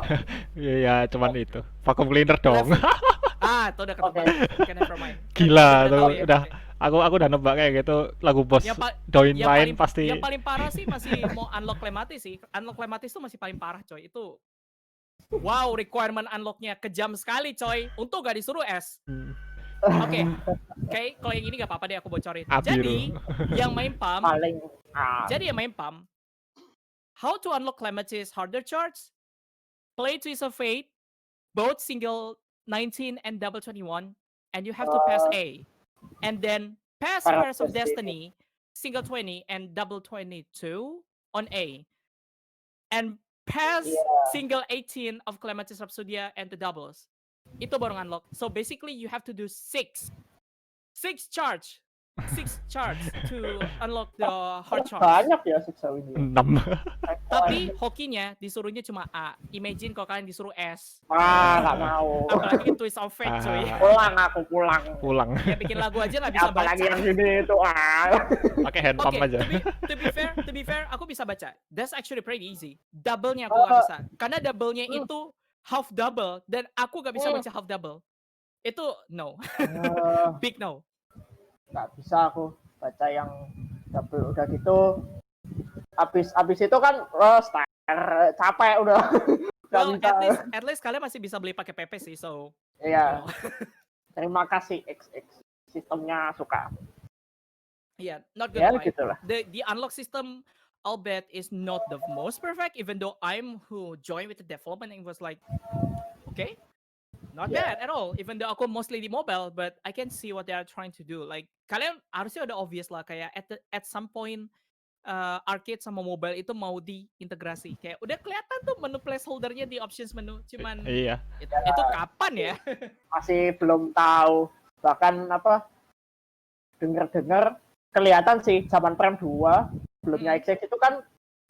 Iya, cuman itu. Vacuum cleaner dong. Itu udah ketebak. Okay, never mind. Gila Udah tuh, tahu ya, udah. oke. Aku udah nebak kayak gitu lagu bos Yang Doin yang main paling, pasti. yang paling parah sih masih mau unlock Clematis sih. Unlock Clematis tuh masih paling parah coy. Itu wow, requirement unlocknya kejam sekali coy. Untung gak disuruh S. Hmm. Oke. Kayak kalau yang ini gak apa-apa deh aku bocorin. Abiru. Jadi yang main pump, paling how to unlock Clematis harder charge? Play Twist of Fate, both single 19 and double 21, and you have to pass A. And then pass Pairs of Destiny, single 20 and double 22 on A. And pass single 18 of Clematis Rhapsodia and the doubles. Itu baru unlock. So basically you have to do 6 charge to unlock the hard charge. banyak ya siksa ini. 6. Tapi hokinya disuruhnya cuma A. Imagine kalau kalian disuruh S. Nggak mau. Apalagi Twist of Fate cuy. Pulang. Ya bikin lagu aja nggak bisa baca. Apalagi yang gini itu Pakai hand pump Oke, aja. to be fair, aku bisa baca. That's actually pretty easy. Double-nya aku nggak bisa. Karena double-nya itu half double dan aku nggak bisa baca half double. Itu no. Big no. Nggak bisa aku baca yang double udah gitu. Abis itu kan capek udah. Nggak Well, bisa. at least kalian masih bisa beli pakai PP sih, so. Iya. you know. Terima kasih XX. Sistemnya suka. Yeah, not good. Ya Right? gitulah. The unlock system, I'll bet, is not the most perfect. Even though I'm who joined with the development and was like, okay, not bad at all. Even though aku mostly di mobile, but I can see what they are trying to do. Like kalian harusnya udah obvious lah kayak at some point arcade sama mobile itu mau diintegrasi. Kayak udah kelihatan tuh menu placeholdernya di options menu. Cuman Iya. itu kapan ya? Masih belum tahu. Bahkan dengar kelihatan sih zaman Prime 2 sebelumnya XX itu kan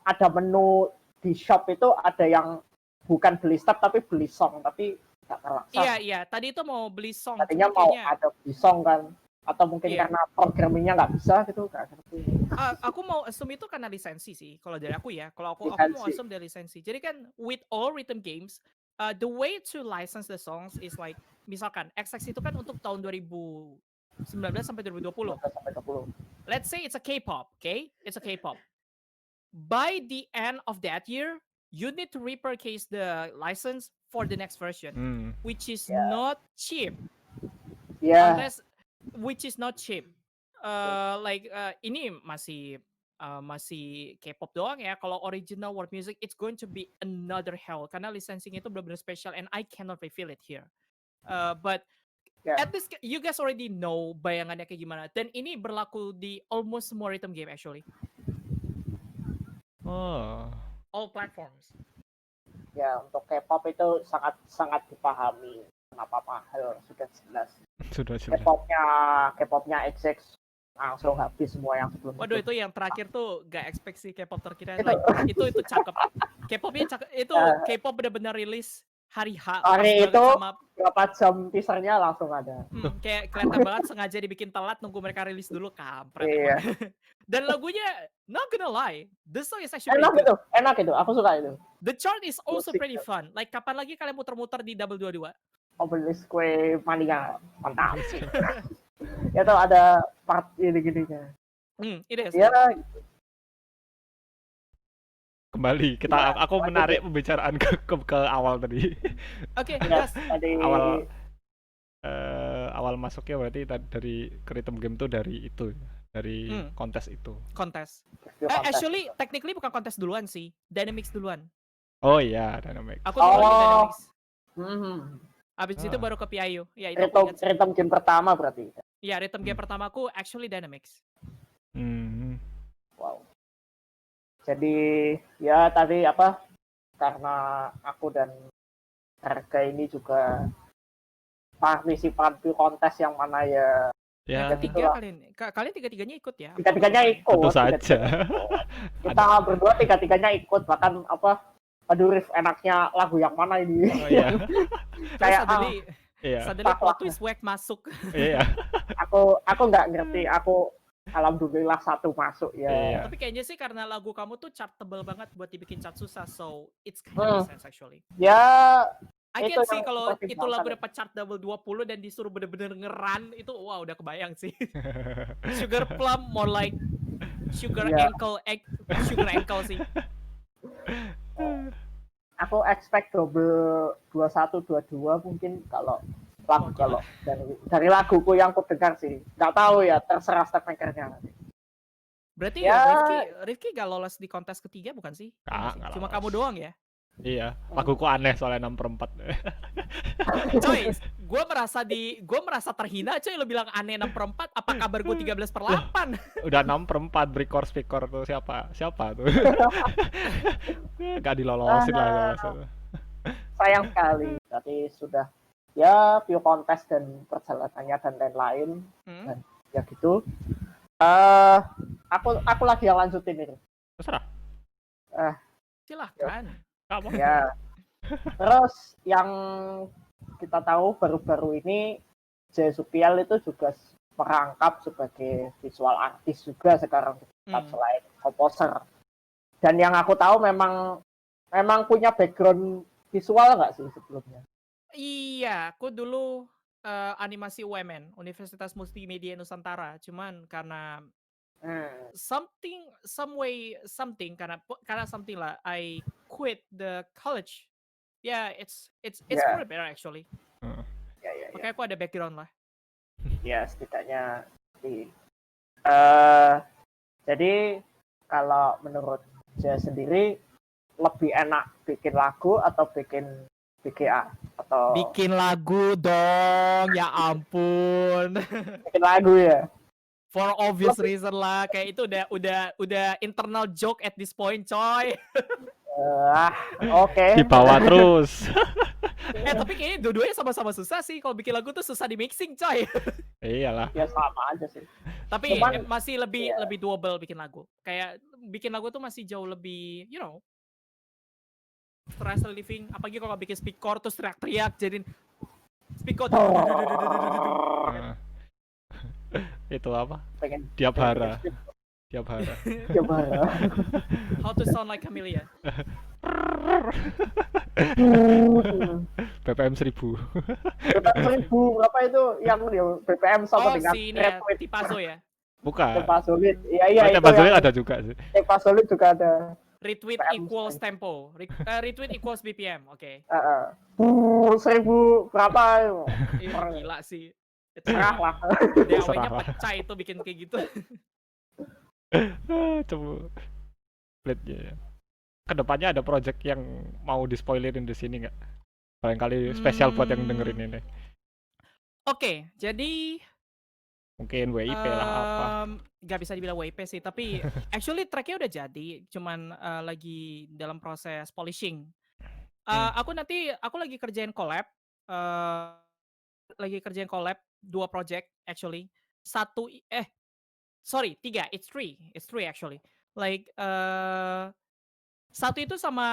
ada menu di shop itu ada yang bukan beli step tapi beli song tapi nggak terlaksana. Iya. Tadi itu mau beli song. Tadinya cuma mau kayaknya- ada beli song kan atau mungkin Iya. karena programmingnya nggak bisa gitu nggak ngerti. Aku mau assume itu karena lisensi sih kalau dari aku ya. Kalau aku mau Lisensi. assume dari lisensi. Jadi kan with all rhythm games, the way to license the songs is like misalkan XX itu kan untuk tahun 2019 sampai 2020. Sampai 20. Let's say it's a K-pop, okay? It's a K-pop. By the end of that year, you need to repurchase the license for the next version, which is not cheap. Iya. Which is not cheap. Ini masih K-pop doang ya. Kalau original world music, it's going to be another hell karena licensing itu benar-benar special and I cannot reveal it here. But at least you guys already know bayangannya kayak gimana. Dan ini berlaku di almost semua rhythm game actually. Oh. All platforms. Ya untuk K-pop itu sangat dipahami. Kenapa mahal sudah jelas. Sudah jelas. K-popnya XX langsung habis semua yang sebelum Waduh, itu yang terakhir tuh gak expect sih K-pop terkira Itu. like, itu cakep. K-popnya cakep. Itu Eh. K-pop benar-benar rilis hari H pas Hari banget itu sama berapa jam teasernya langsung ada. kayak kelihatan banget sengaja dibikin telat nunggu mereka rilis dulu, kampret Iya. emang. Dan lagunya not gonna lie, the song is actually Enak pretty good. itu, enak itu. Aku suka itu. The chart is also Musik. pretty fun. Like kapan lagi kalian muter-muter di double 22? Obelisk Kue Mania mantap. Itu ada part gini-gininya. It is. Ya, Kembali Ya, aku menarik pembicaraan ke awal tadi. Oke, ya yes. tadi Awal masuknya berarti dari ke rhythm game tuh dari itu, dari kontes itu. Kontes. review kontes. Actually, technically bukan kontes duluan sih. Dynamics duluan. Oh iya, Dynamic. Aku duluan di Dynamics. Abis itu Ah. baru ke PIU. Ya, itu aku ingat sih. Rhythm game pertama berarti. Ya, rhythm game pertamaku actually Dynamics. Wow. Jadi ya tadi apa? Karena aku dan Harga ini juga partisipan di kontes yang mana ya Ya, Ketiga kalian tiga-tiganya ikut ya? tiga-tiganya ikut. tentu saja. Kita berdua tiga-tiganya ikut, bahkan apa? Aduh, Rif, enaknya lagu yang mana ini? Oh iya. Kayak Iya. suddenly plot twist Wack masuk. Iya. Aku nggak ngerti. Aku alhamdulillah satu masuk ya. Iya. Tapi kayaknya sih karena lagu kamu tuh chartable banget buat dibikin chart susah, so it's kind of make sense actually. Ya, I itu can see yang kalau pertimbangan. itu lagu dapat chart double 20 dan disuruh bener-bener ngeran itu wah udah kebayang sih. Sugar Plum more like sugar Iya. ankle sih. Aku expect double 21 22 mungkin kalau dari laguku yang ku dengar sih. Nggak tahu ya, terserah step makernya. Berarti Ya. Rifki gak lolos di kontes ketiga bukan sih? Nggak Cuma lolos. kamu doang ya? Iya, laguku aneh soalnya 6/4. Coy, gue merasa terhina coy, lo bilang aneh 6/4, apa kabar gue 13/8? Udah 6/4 breakcore speaker tuh siapa tuh? Gak dilolosin lah. Sayang sekali. Tapi sudah ya view kontes dan perjalanannya dan lain-lain. Dan ya gitu. Aku lagi yang lanjutin ini. Terserah. Silahkan. Kamu. Ya. Terus yang kita tahu baru-baru ini Jay Supial itu juga merangkap sebagai visual artist juga sekarang selain komposer. Dan yang aku tahu memang punya background visual nggak sih sebelumnya? Iya, aku dulu animasi UMN, Universitas Multimedia Nusantara. Cuman karena something lah, I quit the college. Yeah, it's for the better actually. Ya. Makanya aku ada background lah. Ya, setidaknya jadi kalau menurut saya sendiri lebih enak bikin lagu atau bikin BGA atau bikin lagu dong, ya ampun. bikin lagu ya. For obvious reason lah, kayak itu udah internal joke at this point, coy. Oke. Dibawa terus. Tapi kayaknya dua-duanya sama-sama susah sih. Kalau bikin lagu tuh susah di mixing, coy. Iyalah. Ya sama aja sih. Tapi Cuman, masih lebih doable bikin lagu. Kayak bikin lagu tuh masih jauh lebih, stress relieving. Apalagi kalau bikin speaker terus teriak-teriak, jadiin speaker. Itu apa? Pengen Diabhara. How to sound like Camellia. BPM 1000. BPM 1000 berapa itu yang BPM sama dengan si ini ya, Tipazo ya. Bukan. Tepasolid. Iya itu. Tepasolid ada juga sih. Tepasolid juga ada. Retweet equals tempo. Retweet equals BPM. Oke. 1000 berapa? Gila sih. Cerah lah. DAW-nya pecah itu bikin kayak gitu. Coba lihat ya. Kedepannya ada project yang mau di-spoilerin di sini nggak? Barangkali spesial buat yang dengerin ini. Oke, jadi mungkin WIP lah apa. Gak bisa dibilang WIP sih, tapi actually tracknya udah jadi, cuman lagi dalam proses polishing. Aku lagi kerjain collab, 2 project actually. sorry, 3, it's 3 actually. Like satu itu sama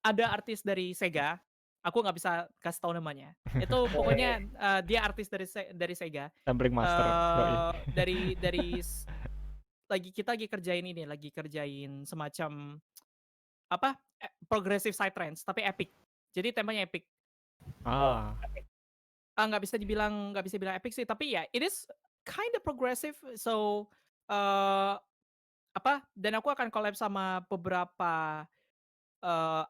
ada artis dari Sega. Aku nggak bisa kasih tahu namanya. Itu pokoknya dia artis dari Sega. Sampling master. Doi. Kita lagi kerjain semacam apa? Progressive side trends tapi epic. Jadi temanya epic. Ah, Nggak bisa dibilang epic sih, tapi ya it is kind of progressive. So dan aku akan collab sama beberapa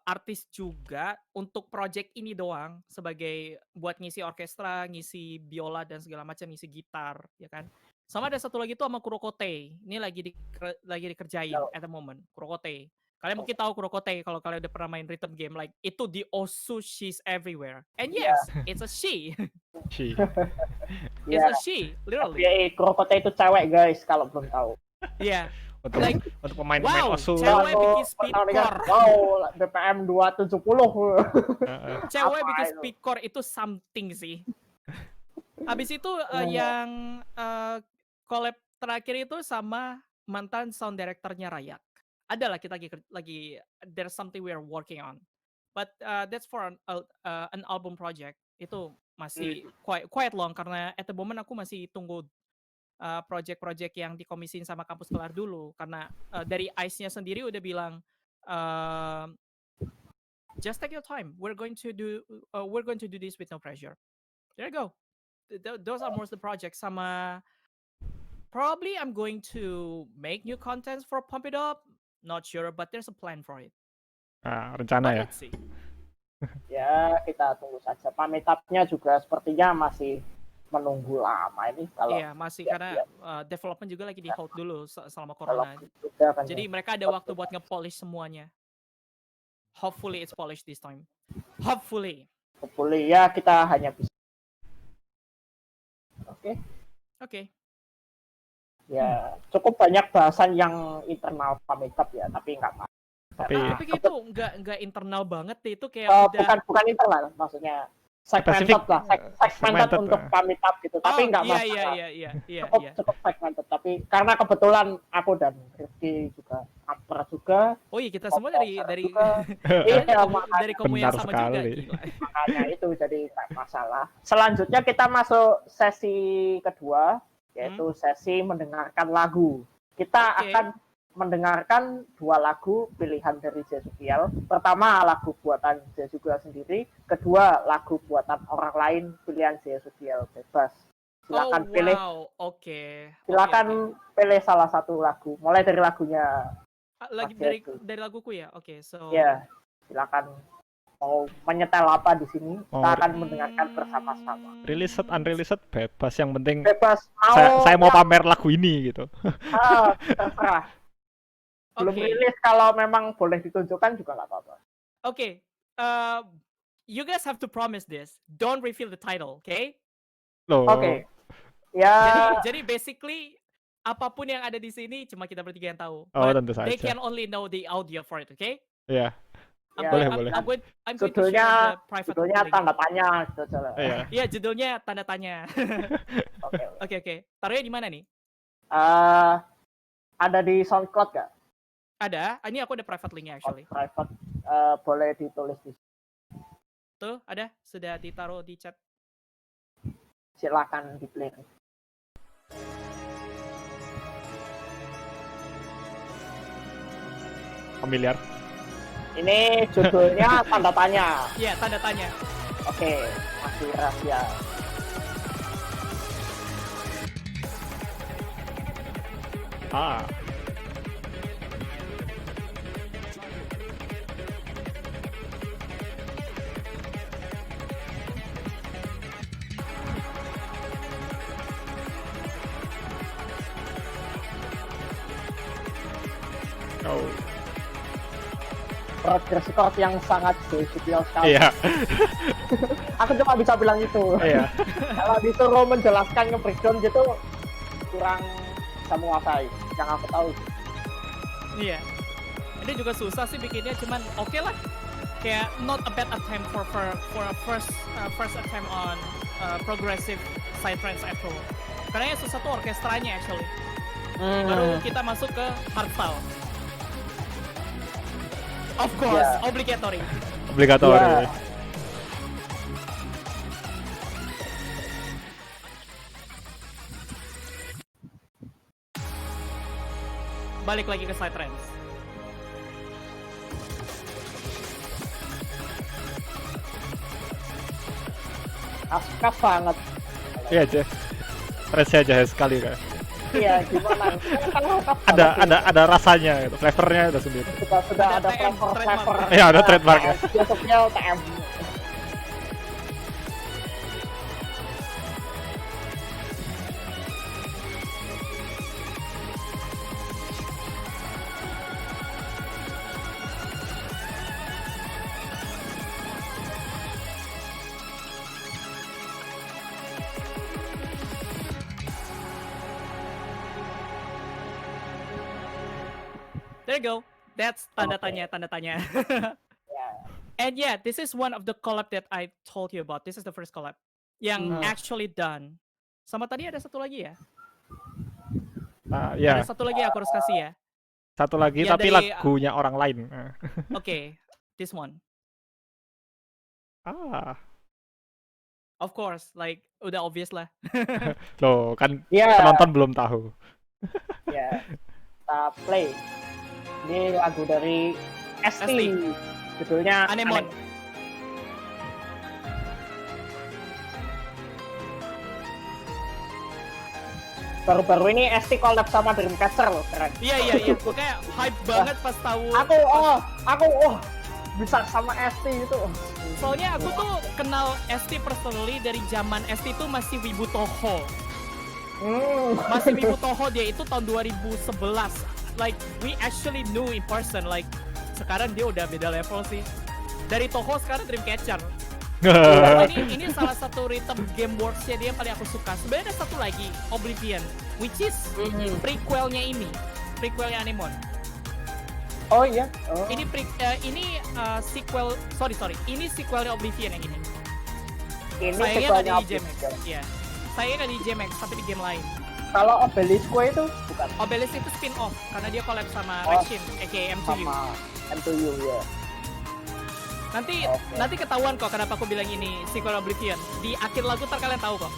artis juga untuk project ini doang sebagai buat ngisi orkestra, ngisi biola dan segala macam, ngisi gitar, ya kan. Sama ada satu lagi tuh sama Kurokote. Ini lagi dikerjain at the moment, Kurokote. Kalian mungkin tahu Kurokote kalau kalian udah pernah main rhythm game, like itu di Osu She's Everywhere. And yes, it's a she. she. It's a she, literally. Tapi Kurokote itu cewek guys kalau belum tahu. Iya. Untuk Like, pemain-pemain wow, Osu. cewek bikin speedcore. Wow, BPM 270. Cewek Apa bikin itu? speedcore itu something sih. Habis itu yang collab terakhir itu sama mantan sound directornya Rayak. Adalah kita lagi there's something we are working on. But that's for an album project. Itu masih quite long karena at the moment aku masih tunggu project-project yang dikomisiin sama kampus kelar dulu karena dari ICE-nya sendiri udah bilang just take your time. We're going to do this with no pressure. There you go. Those are most of the projects. Sama probably I'm going to make new contents for Pump It Up. Not sure, but there's a plan for it. Rencana But ya. let's see. Ya, kita tunggu saja. Pump It Up-nya juga sepertinya masih menunggu lama ini kalau Iya, masih karena development juga lagi di hold dulu selama kalau corona. juga kan Jadi mereka ada waktu buat nge-polish semuanya. Hopefully it's polished this time. Hopefully. ya kita hanya bisa. Oke. Ya, cukup banyak bahasan yang internal Pump It Up ya, tapi nggak apa. Tapi Tapi itu nggak internal banget deh, itu kayak udah bukan internal, maksudnya segmented lah, segmented untuk Pump It Up gitu, tapi nggak masalah. Iya. Cukup segmented, tapi karena kebetulan aku dan Rifki juga upper juga. Oh iya, kita semua dari Iya, komu yang Benar sama sekali. juga. Gila. makanya itu jadi nggak masalah. Selanjutnya kita masuk sesi kedua, yaitu sesi mendengarkan lagu. Kita akan mendengarkan 2 lagu pilihan dari Jesukiel. Pertama lagu buatan Jesukiel sendiri, kedua lagu buatan orang lain pilihan Jesukiel, bebas. Silakan pilih. Silakan pilih salah satu lagu. Mulai dari lagunya. Lagi dari laguku ya. Oke, so. Ya, silakan mau menyetel apa di sini. Kita akan mendengarkan bersama-sama. Released, unreleased, bebas. Yang penting Bebas. saya mau pamer lagu ini gitu. Terserah. Belum rilis, kalau memang boleh ditunjukkan juga nggak apa-apa. Oke. You guys have to promise this. Don't reveal the title, okay? Oke. Ya. Jadi basically apapun yang ada di sini cuma kita bertiga yang tahu. Oh, tentu saja. They can only know the audio for it, okay? Iya. Boleh. I'm going to share the private. Judulnya tanda tanya gitu. Iya, judulnya tanda tanya. Oke. Taruhnya di mana nih? Ada di SoundCloud nggak? Ada. Ini aku ada private linknya actually. Private, boleh ditulis di. Tuh, ada. Sudah ditaruh di chat. Silakan di-play. Familiar. Ini judulnya tanda tanya. Iya, tanda tanya. Oke, masih rahasia. Progress chord yang sangat Jesukiel sekali. Iya. Aku cuma bisa bilang itu. Iya. Kalau disuruh menjelaskan nge-breakdown gitu kurang bisa menguasai. Yang aku tahu. Iya. Ini juga susah sih bikinnya, cuman oke lah. Kayak not a bad attempt for a first attempt on progressive side trends at all. Karena yang susah tuh orkestranya actually. Baru kita masuk ke hardstyle. Of course, Yeah. obligatory. Obligatori. Iya. Balik lagi ke side trends. Khas banget. Iya aja. Rasanya jahat sekali kan. Iya, gimana? Kan khas banget. Ada rasanya gitu, flavornya itu sendiri. Sudah Ada ada TM, flavor trademark. flavor. Iya, ada trademark ya. Besoknya TM. There you go. That's tanda Okay. tanya. Ya. And yeah, this is one of the collab that I told you about. This is the first collab yang actually done. Sama tadi ada satu lagi ya? Ya, Ada satu lagi aku harus kasih ya. satu lagi Yang tapi dari, lagunya orang lain. Okay, this one. Ah, Of course, like udah obvious lah. loh kan Iya. penonton belum tahu. Ya. Kita play. Ini lagu dari ST. ST. Judulnya Anemone. Baru-baru ini ST collab sama Dreamcatcher loh, keren. Iya. Gue kayak hype banget pas tahu. Aku bisa sama ST itu. Soalnya aku tuh kenal ST personally dari zaman ST tuh masih Wibu Toho. Masih Wibu Toho, dia itu tahun 2011. Like we actually knew in person. Like sekarang dia udah beda level sih. Dari Toho sekarang Dreamcatcher. ini salah satu rhythm game works-nya dia yang paling aku suka. Sebenarnya ada satu lagi, Oblivion, which is prequelnya prequelnya Anemone. Oh iya. Oh. Ini sequel, sorry, ini sequelnya Oblivion yang ini. Ini Sayangnya nggak sequelnya di GMX, iya. Sayangnya nggak di GMX, tapi di game lain. Kalau Obelisco itu bukan Obelisk itu spin-off, karena dia collab sama Oh. Reshin, aka M2U. sama M2U ya. Nanti Oke. nanti ketahuan kok kenapa aku bilang ini sequel Oblivion. Di akhir lagu ntar kalian tahu kok.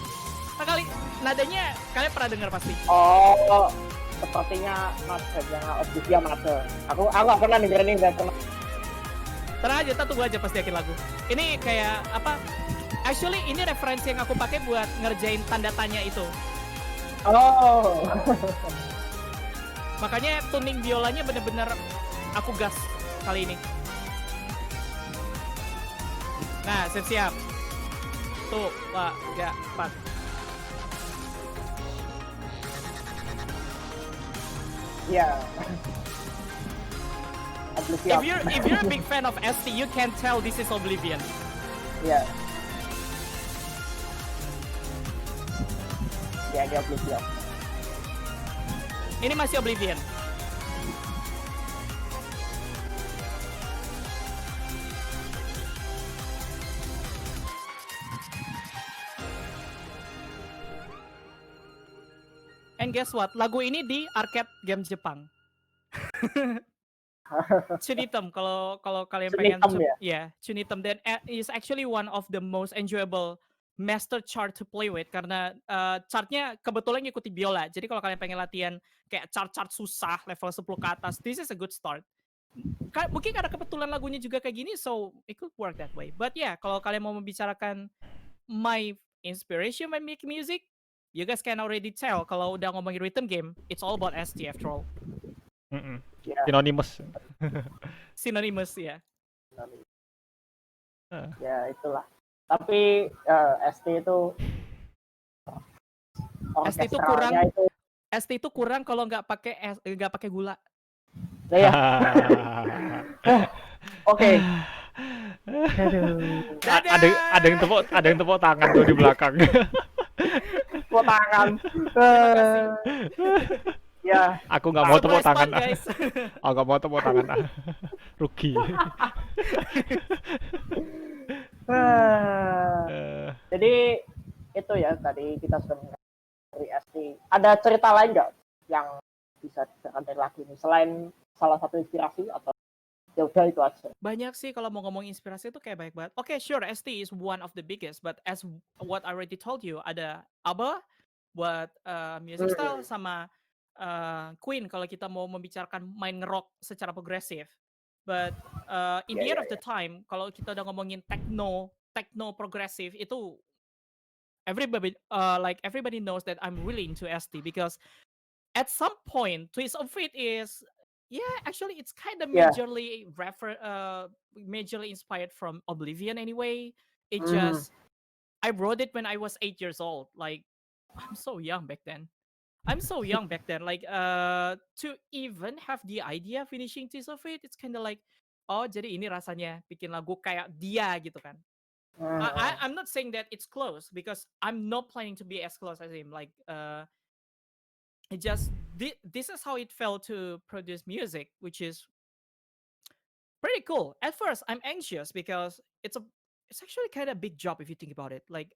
Ntar kali nadanya kalian pernah dengar pasti. Oh, sepertinya nadanya Oblivion ada. Aku nggak pernah dengerin ini, nggak pernah. Tenang aja, kita tunggu aja pas di akhir lagu. Ini kayak apa? Actually ini referensi yang aku pakai buat ngerjain tanda tanya itu. Oh. Makanya tuning biolanya bener-bener aku gas kali ini. Nah, siap-siap. Tuh, 2, 3, 4. Iya. Oblivion. If you're a big fan of ST, you can tell this is Oblivion. Iya. Ya, dia Oblivion. Ini masih Oblivion. And guess what? Lagu ini di arcade game Jepang. Chunitem kalau kalian pengen Chunitem ya? yeah, Chunitem, dan is actually one of the most enjoyable master chart to play with karena chartnya kebetulan ngikuti biola. Jadi kalau kalian pengen latihan kayak chart-chart susah level 10 ke atas, this is a good start. Mungkin karena kebetulan lagunya juga kayak gini, so it could work that way. But yeah, kalau kalian mau membicarakan my inspiration when making music, you guys can already tell kalau udah ngomongin rhythm game, it's all about ST after all. Ya. Synonymous. Synonymous ya. Ya, itulah. Tapi ST itu ST itu orkestralnya itu ST itu kurang kalau nggak pakai gula. ya. Oke. Dadah! Ada yang tepuk tangan tuh di belakang. Tepuk tangan. kasih. Ya. Aku nggak mau tepuk Surprise tangan. fun, guys. Aku nggak mau tepuk tangan. Rugi. Jadi itu ya tadi kita sudah mengenai dari ST. Ada cerita lain nggak yang bisa didengarkan dari lagu ini selain salah satu inspirasi atau ya udah itu aja. Banyak sih kalau mau ngomong inspirasi itu kayak banyak banget. Oke, sure, ST is one of the biggest, but as what I already told you, ada ABBA buat music style sama Queen kalau kita mau membicarakan main ngerok secara progresif. But in the end of the time, kalau kita udah ngomongin techno progresif itu everybody knows that I'm really into ST because at some point Twist of Fate is actually it's kind of Yeah. majorly inspired from Oblivion anyway. It Mm. just I wrote it when I was 8 years old. Like I'm so young back then. Like to even have the idea finishing Twist of Fate, it's kind of like oh jadi ini rasanya bikin lagu kayak dia gitu kan. I'm not saying that it's close because I'm not planning to be as close as him. Like it just this is how it felt to produce music, which is pretty cool. At first, I'm anxious because it's actually kind of big job if you think about it. Like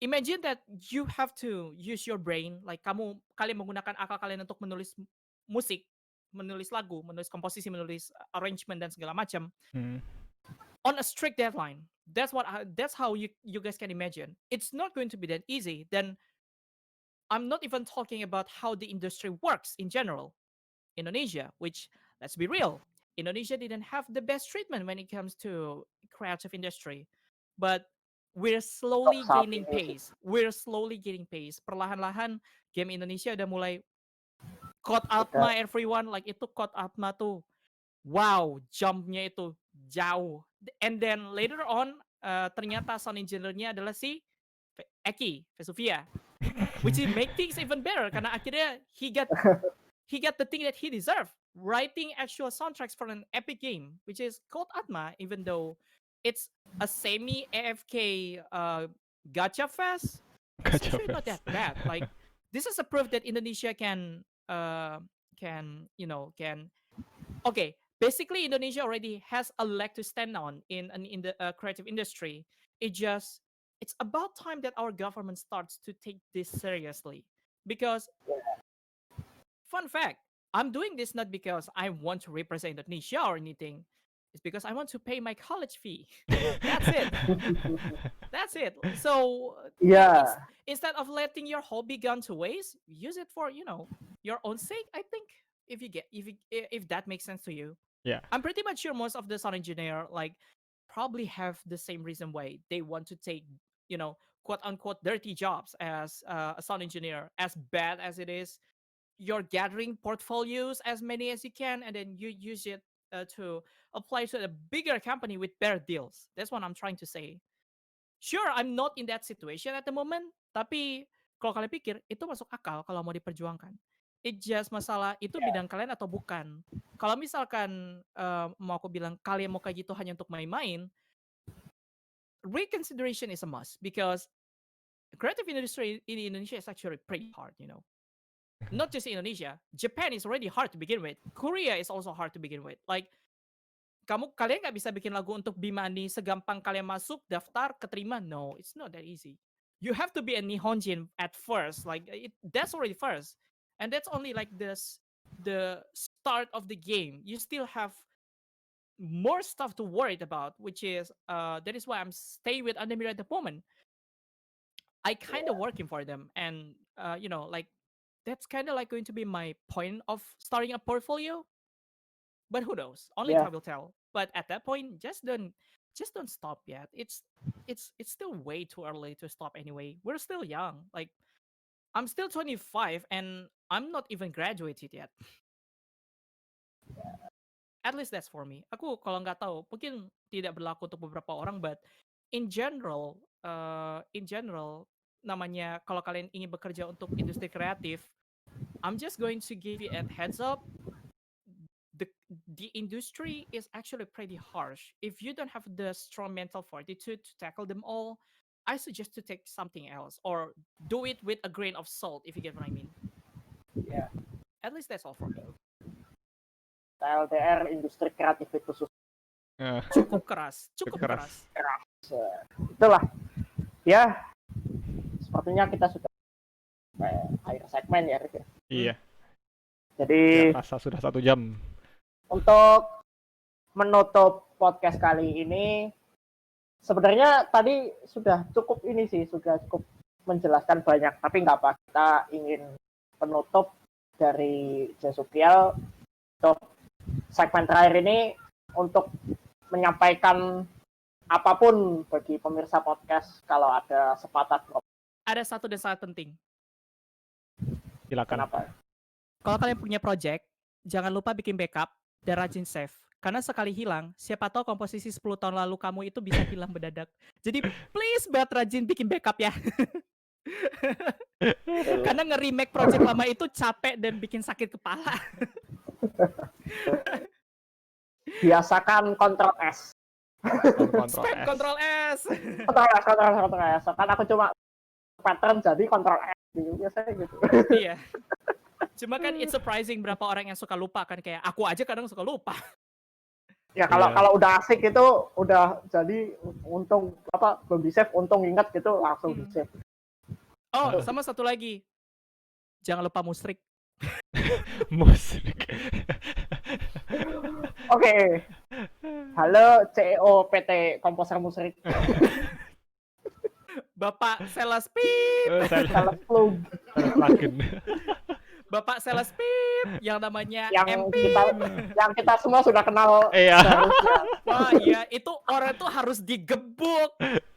imagine that you have to use your brain, like kalian menggunakan akal kalian untuk menulis musik, menulis lagu, menulis komposisi, menulis arrangement dan segala macam. On a strict deadline. That's how you guys can imagine. It's not going to be that easy. Then I'm not even talking about how the industry works in general. Indonesia, which let's be real, Indonesia didn't have the best treatment when it comes to creative industry. But we're slowly gaining pace. Perlahan-lahan game Indonesia udah mulai Code Atma everyone, like itu Code Atma tuh wow, jumpnya itu jauh. And then later on, ternyata sound engineer-nya adalah si Eki Vesuvia, which is make things even better karena akhirnya he got the thing that he deserved, writing actual soundtracks for an epic game, which is called Atma, even though it's a semi AFK gacha fest. It's actually not that bad. Like this is a proof that Indonesia can. Okay, basically Indonesia already has a leg to stand on in the creative industry. It's about time that our government starts to take this seriously. Because fun fact, I'm doing this not because I want to represent Indonesia or anything. It's because I want to pay my college fee. That's it. That's it. So instead of letting your hobby gone to waste, use it for your own sake. I think if that makes sense to you. Yeah. I'm pretty much sure most of the sound engineer like probably have the same reason why they want to take quote unquote dirty jobs as a sound engineer. As bad as it is, you're gathering portfolios as many as you can, and then you use it to apply to a bigger company with better deals. That's what I'm trying to say. Sure, I'm not in that situation at the moment, tapi kalau kalian pikir itu masuk akal kalau mau diperjuangkan. It just masalah itu bidang kalian atau bukan. Kalau misalkan mau aku bilang kalian mau kayak gitu hanya untuk main-main, reconsideration is a must because creative industry in Indonesia is actually pretty hard, Not just in Indonesia, Japan is already hard to begin with. Korea is also hard to begin with. Like kalian nggak bisa bikin lagu untuk Bimani segampang kalian masuk daftar keterima. No, it's not that easy. You have to be a Nihonjin at first. Like that's already first, and that's only like the start of the game. You still have more stuff to worry about, which is that is why I'm staying with Andemir at the moment. I kind of working for them, and like that's kind of like going to be my point of starting a portfolio. But who knows? Only time will tell. But at that point, just don't stop yet. It's still way too early to stop anyway. We're still young. Like I'm still 25 and I'm not even graduated yet. At least that's for me. Aku kalau nggak tahu, mungkin tidak berlaku untuk beberapa orang, but in general, namanya kalau kalian ingin bekerja untuk industri kreatif, I'm just going to give you a heads up. The industry is actually pretty harsh. If you don't have the strong mental fortitude to tackle them all, I suggest to take something else or do it with a grain of salt, if you get what I mean. Yeah. At least that's all for me. LDR industri kreatif itu susah. Cukup keras. Itulah. Ya, sepertinya kita sudah akhir segmen ya, Rick. Iya. Jadi Rasa sudah 1 jam. untuk menutup podcast kali ini, sebenarnya tadi sudah cukup ini sih, sudah cukup menjelaskan banyak, tapi nggak apa, kita ingin penutup dari Jesukiel untuk segmen terakhir ini untuk menyampaikan apapun bagi pemirsa podcast kalau ada sepatah Ada satu dan sangat penting. Silakan. kenapa. Kalau kalian punya project, jangan lupa bikin backup dan rajin save. Karena sekali hilang, siapa tahu komposisi 10 tahun lalu kamu itu bisa hilang mendadak. Jadi please banget rajin bikin backup ya. Karena nge-remake project lama itu capek dan bikin sakit kepala. Biasakan Ctrl S. Kontrol Spam S. Ctrl S. Ctrl S. Kan aku cuma pattern jadi Ctrl S gitu. Biasanya gitu. Iya. Cuma kan it's surprising berapa orang yang suka lupa kan, kayak aku aja kadang suka lupa. Ya kalau Iya. kalau udah asik itu udah jadi untung apa belum di save untung ingat gitu langsung di save. Oh, sama satu lagi. Jangan lupa musrik. Musik. Oke. Halo CEO PT Komposer Musrik. Bapak sales pip. Sales plug Plugin. Bapak sales pip yang namanya yang MP. kita semua sudah kenal. Iya. Seharusnya. Wah, iya, itu orang tuh harus digebuk.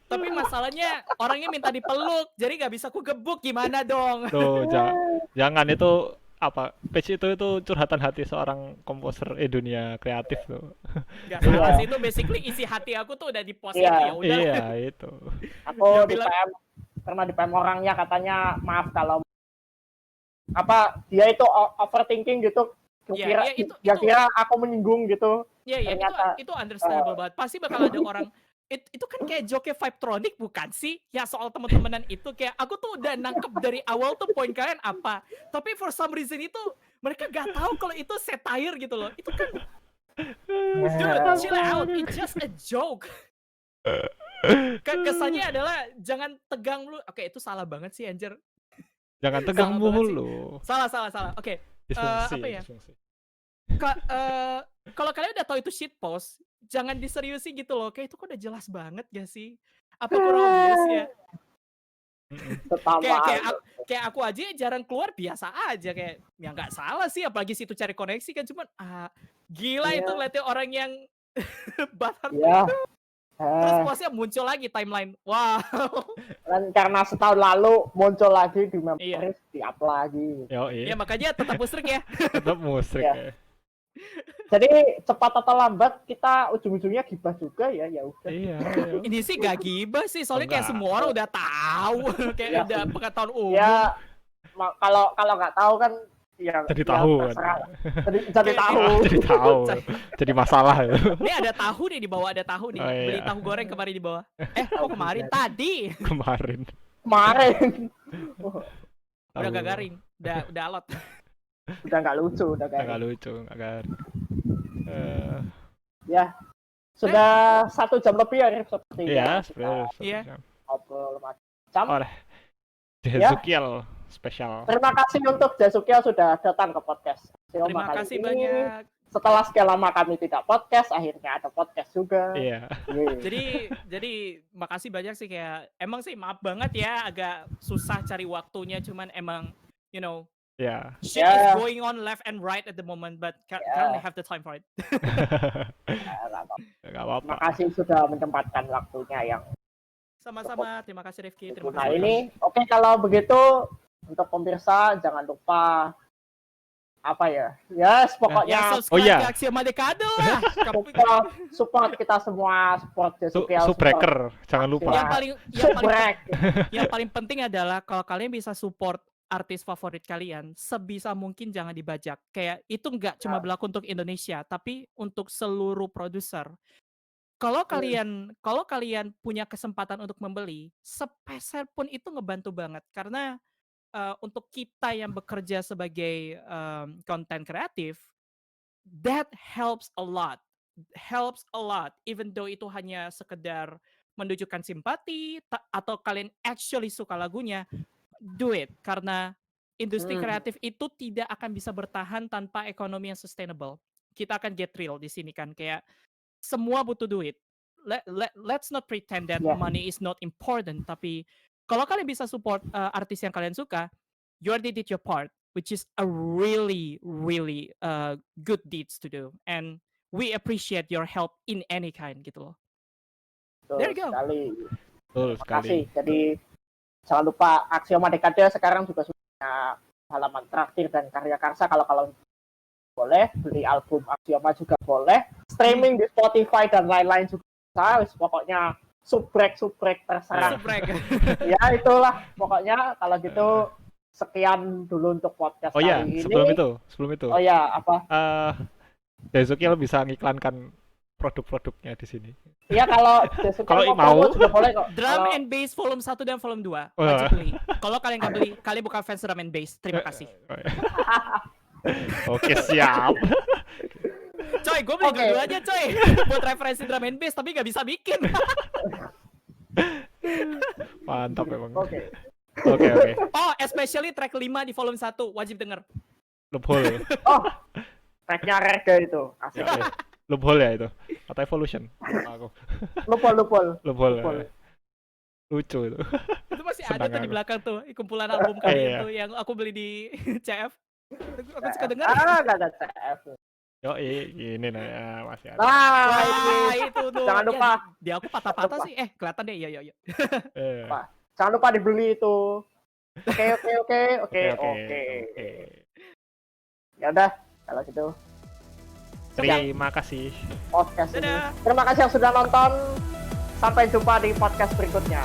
Tapi masalahnya orangnya minta dipeluk, jadi nggak bisa ku gebuk, gimana dong? Tuh, jangan itu apa? Page itu curhatan hati seorang komposer dunia kreatif tuh. Nggak salah sih, itu basically isi hati aku tuh udah di post Iya. ini, ya udah. Iya, itu. Aku Dia di bilang- PM pernah di PM orangnya katanya maaf kalau apa dia itu overthinking gitu. Iya, iya, Dia itu- kira aku menyinggung gitu. Iya, iya, Ternyata, itu understandable banget. Pasti bakal ada orang itu kan kayak joke Vibetronic bukan sih? Ya soal teman-temanan itu kayak aku tuh udah nangkep dari awal tuh poin kalian apa. Tapi for some reason itu mereka gak tahu kalau itu satire gitu loh. Itu kan dude, chill out. It's just a joke. Kesannya adalah jangan tegang lu. Oke, itu salah banget sih anjir. Jangan tegang Salah banget sih. mulu. Salah. Oke. Disfungsi, apa ya? disfungsi. Kalau kalian udah tahu itu shit post, jangan diseriusin gitu loh. Kayak itu kok udah jelas banget gak sih? Apa kurang obvious ya? Pertama, Kayak aku aja jarang keluar, biasa aja kayak ya nggak salah sih, apalagi situ cari koneksi kan, cuman gila Iya. itu ngeliatnya orang yang batar ya. terus postnya muncul lagi timeline. Wow. Dan karena setahun lalu muncul lagi di Iya. memories, di-up lagi. Yo, Ya iya. makanya tetap musrik ya. Tetap musrik Iya. ya. Jadi cepat atau lambat kita ujung-ujungnya gibah juga ya, ya udah. Iya. Ini sih gak gibah sih, soalnya kayak Enggak. semua orang udah tahu, kayak Iya udah sih. pengetahuan umum. Ya kalau nggak tahu kan ya Jadi ya tahu kan. terserah. Jadi Kayak tahu. Jadi tahu. Jadi masalah itu. Ini ada tahu nih di bawah, ada tahu nih. Oh, iya. Beli tahu goreng kemarin di bawah. Kok kemarin? Tadi. Kemarin. Kemarin Udah Tahu. gak garing, udah alot. udah nggak lucu, udah Nggak kayak lucu, nggak garing. ya sudah 1 jam lebih ya Rif, seperti Iya, kita sebenarnya. Iya. ngobrol macam. Oleh Jesukiel spesial. Terima kasih untuk Jasukia sudah datang ke podcast. Sioma Terima kali kasih ini. banyak. Setelah sekian lama kami tidak podcast, akhirnya ada podcast juga. Iya. Yeay. Jadi makasih banyak sih, kayak emang sih maaf banget ya agak susah cari waktunya, cuman emang you know Iya. shit Yeah. is going on left and right at the moment, but Yeah. currently have the time for it. Nggak apa-apa. Terima kasih sudah menyempatkan waktunya yang Sama-sama, terima kasih Rifki, terima nah kasih. ini. Oke, kalau begitu untuk pemirsa jangan lupa apa ya? Yes, Ya pokoknya subscribe Oh, iya. ke Axioma Decade lah. support kita semua, support Jasukia. Subbreaker, jangan lupa. Yang paling penting adalah kalau kalian bisa support artis favorit kalian, sebisa mungkin jangan dibajak. Kayak itu nggak cuma berlaku untuk Indonesia, tapi untuk seluruh produser. Kalau kalian punya kesempatan untuk membeli, sepeser pun itu ngebantu banget, karena untuk kita yang bekerja sebagai content kreatif, that helps a lot, even though itu hanya sekedar menunjukkan simpati atau kalian actually suka lagunya, do it, karena industri kreatif itu tidak akan bisa bertahan tanpa ekonomi yang sustainable. Kita akan get real di sini kan, kayak semua butuh duit. Let's not pretend that Yeah. money is not important, tapi kalau kalian bisa support artis yang kalian suka, you already did your part, which is a really really good deeds to do, and we appreciate your help in any kind gitu loh. Betul There you go. sekali. Betul Terima sekali. kasih. Jadi jangan lupa Axioma Dekade sekarang juga sudah punya halaman traktir dan karya karsa. Kalau boleh beli album Axioma juga boleh. Streaming di Spotify dan lain-lain juga bisa. Pokoknya subrek terserah. Subrek. Ya itulah pokoknya kalau gitu sekian dulu untuk podcast Oh iya, kali ini. sebelum itu. Oh ya apa? Daisuke bisa ngiklankan produk-produknya di sini. Iya kalau Kalau mau mau. juga boleh kok. Drum Kalau- and Bass volume 1 dan volume 2 Oh. wajib beli. Kalau kalian nggak beli, kalian bukan fans Drum and Bass. Terima kasih. Oke, siap. Coy, gue beli Oke. dua-duanya coy. Buat referensi Drum and Bass tapi nggak bisa bikin. Mantap emang. Oke. Oke. Oh, especially track 5 di volume 1 wajib denger. Loophole. Oh, tracknya Rega itu. Asik. Ya, Loophole ya itu. Atau Evolution. Aku. Lupol. Loophole. Lucu itu. Itu masih ada Senang tuh di aku. belakang tuh kumpulan album Iya. kalian tuh yang aku beli di CF. Aku suka denger. Gak ada CF. Yo, ini nah ya, masih ada. Nah, Wah, ini. itu tuh. Jangan lupa. Ya, di aku patah-patah sih. Kelihatan deh. Iya. Eh, Apa? Jangan lupa dibeli itu. Oke. Ya udah, kalau gitu Terima kasih. podcast ini. Dadah. Terima kasih yang sudah nonton. Sampai jumpa di podcast berikutnya.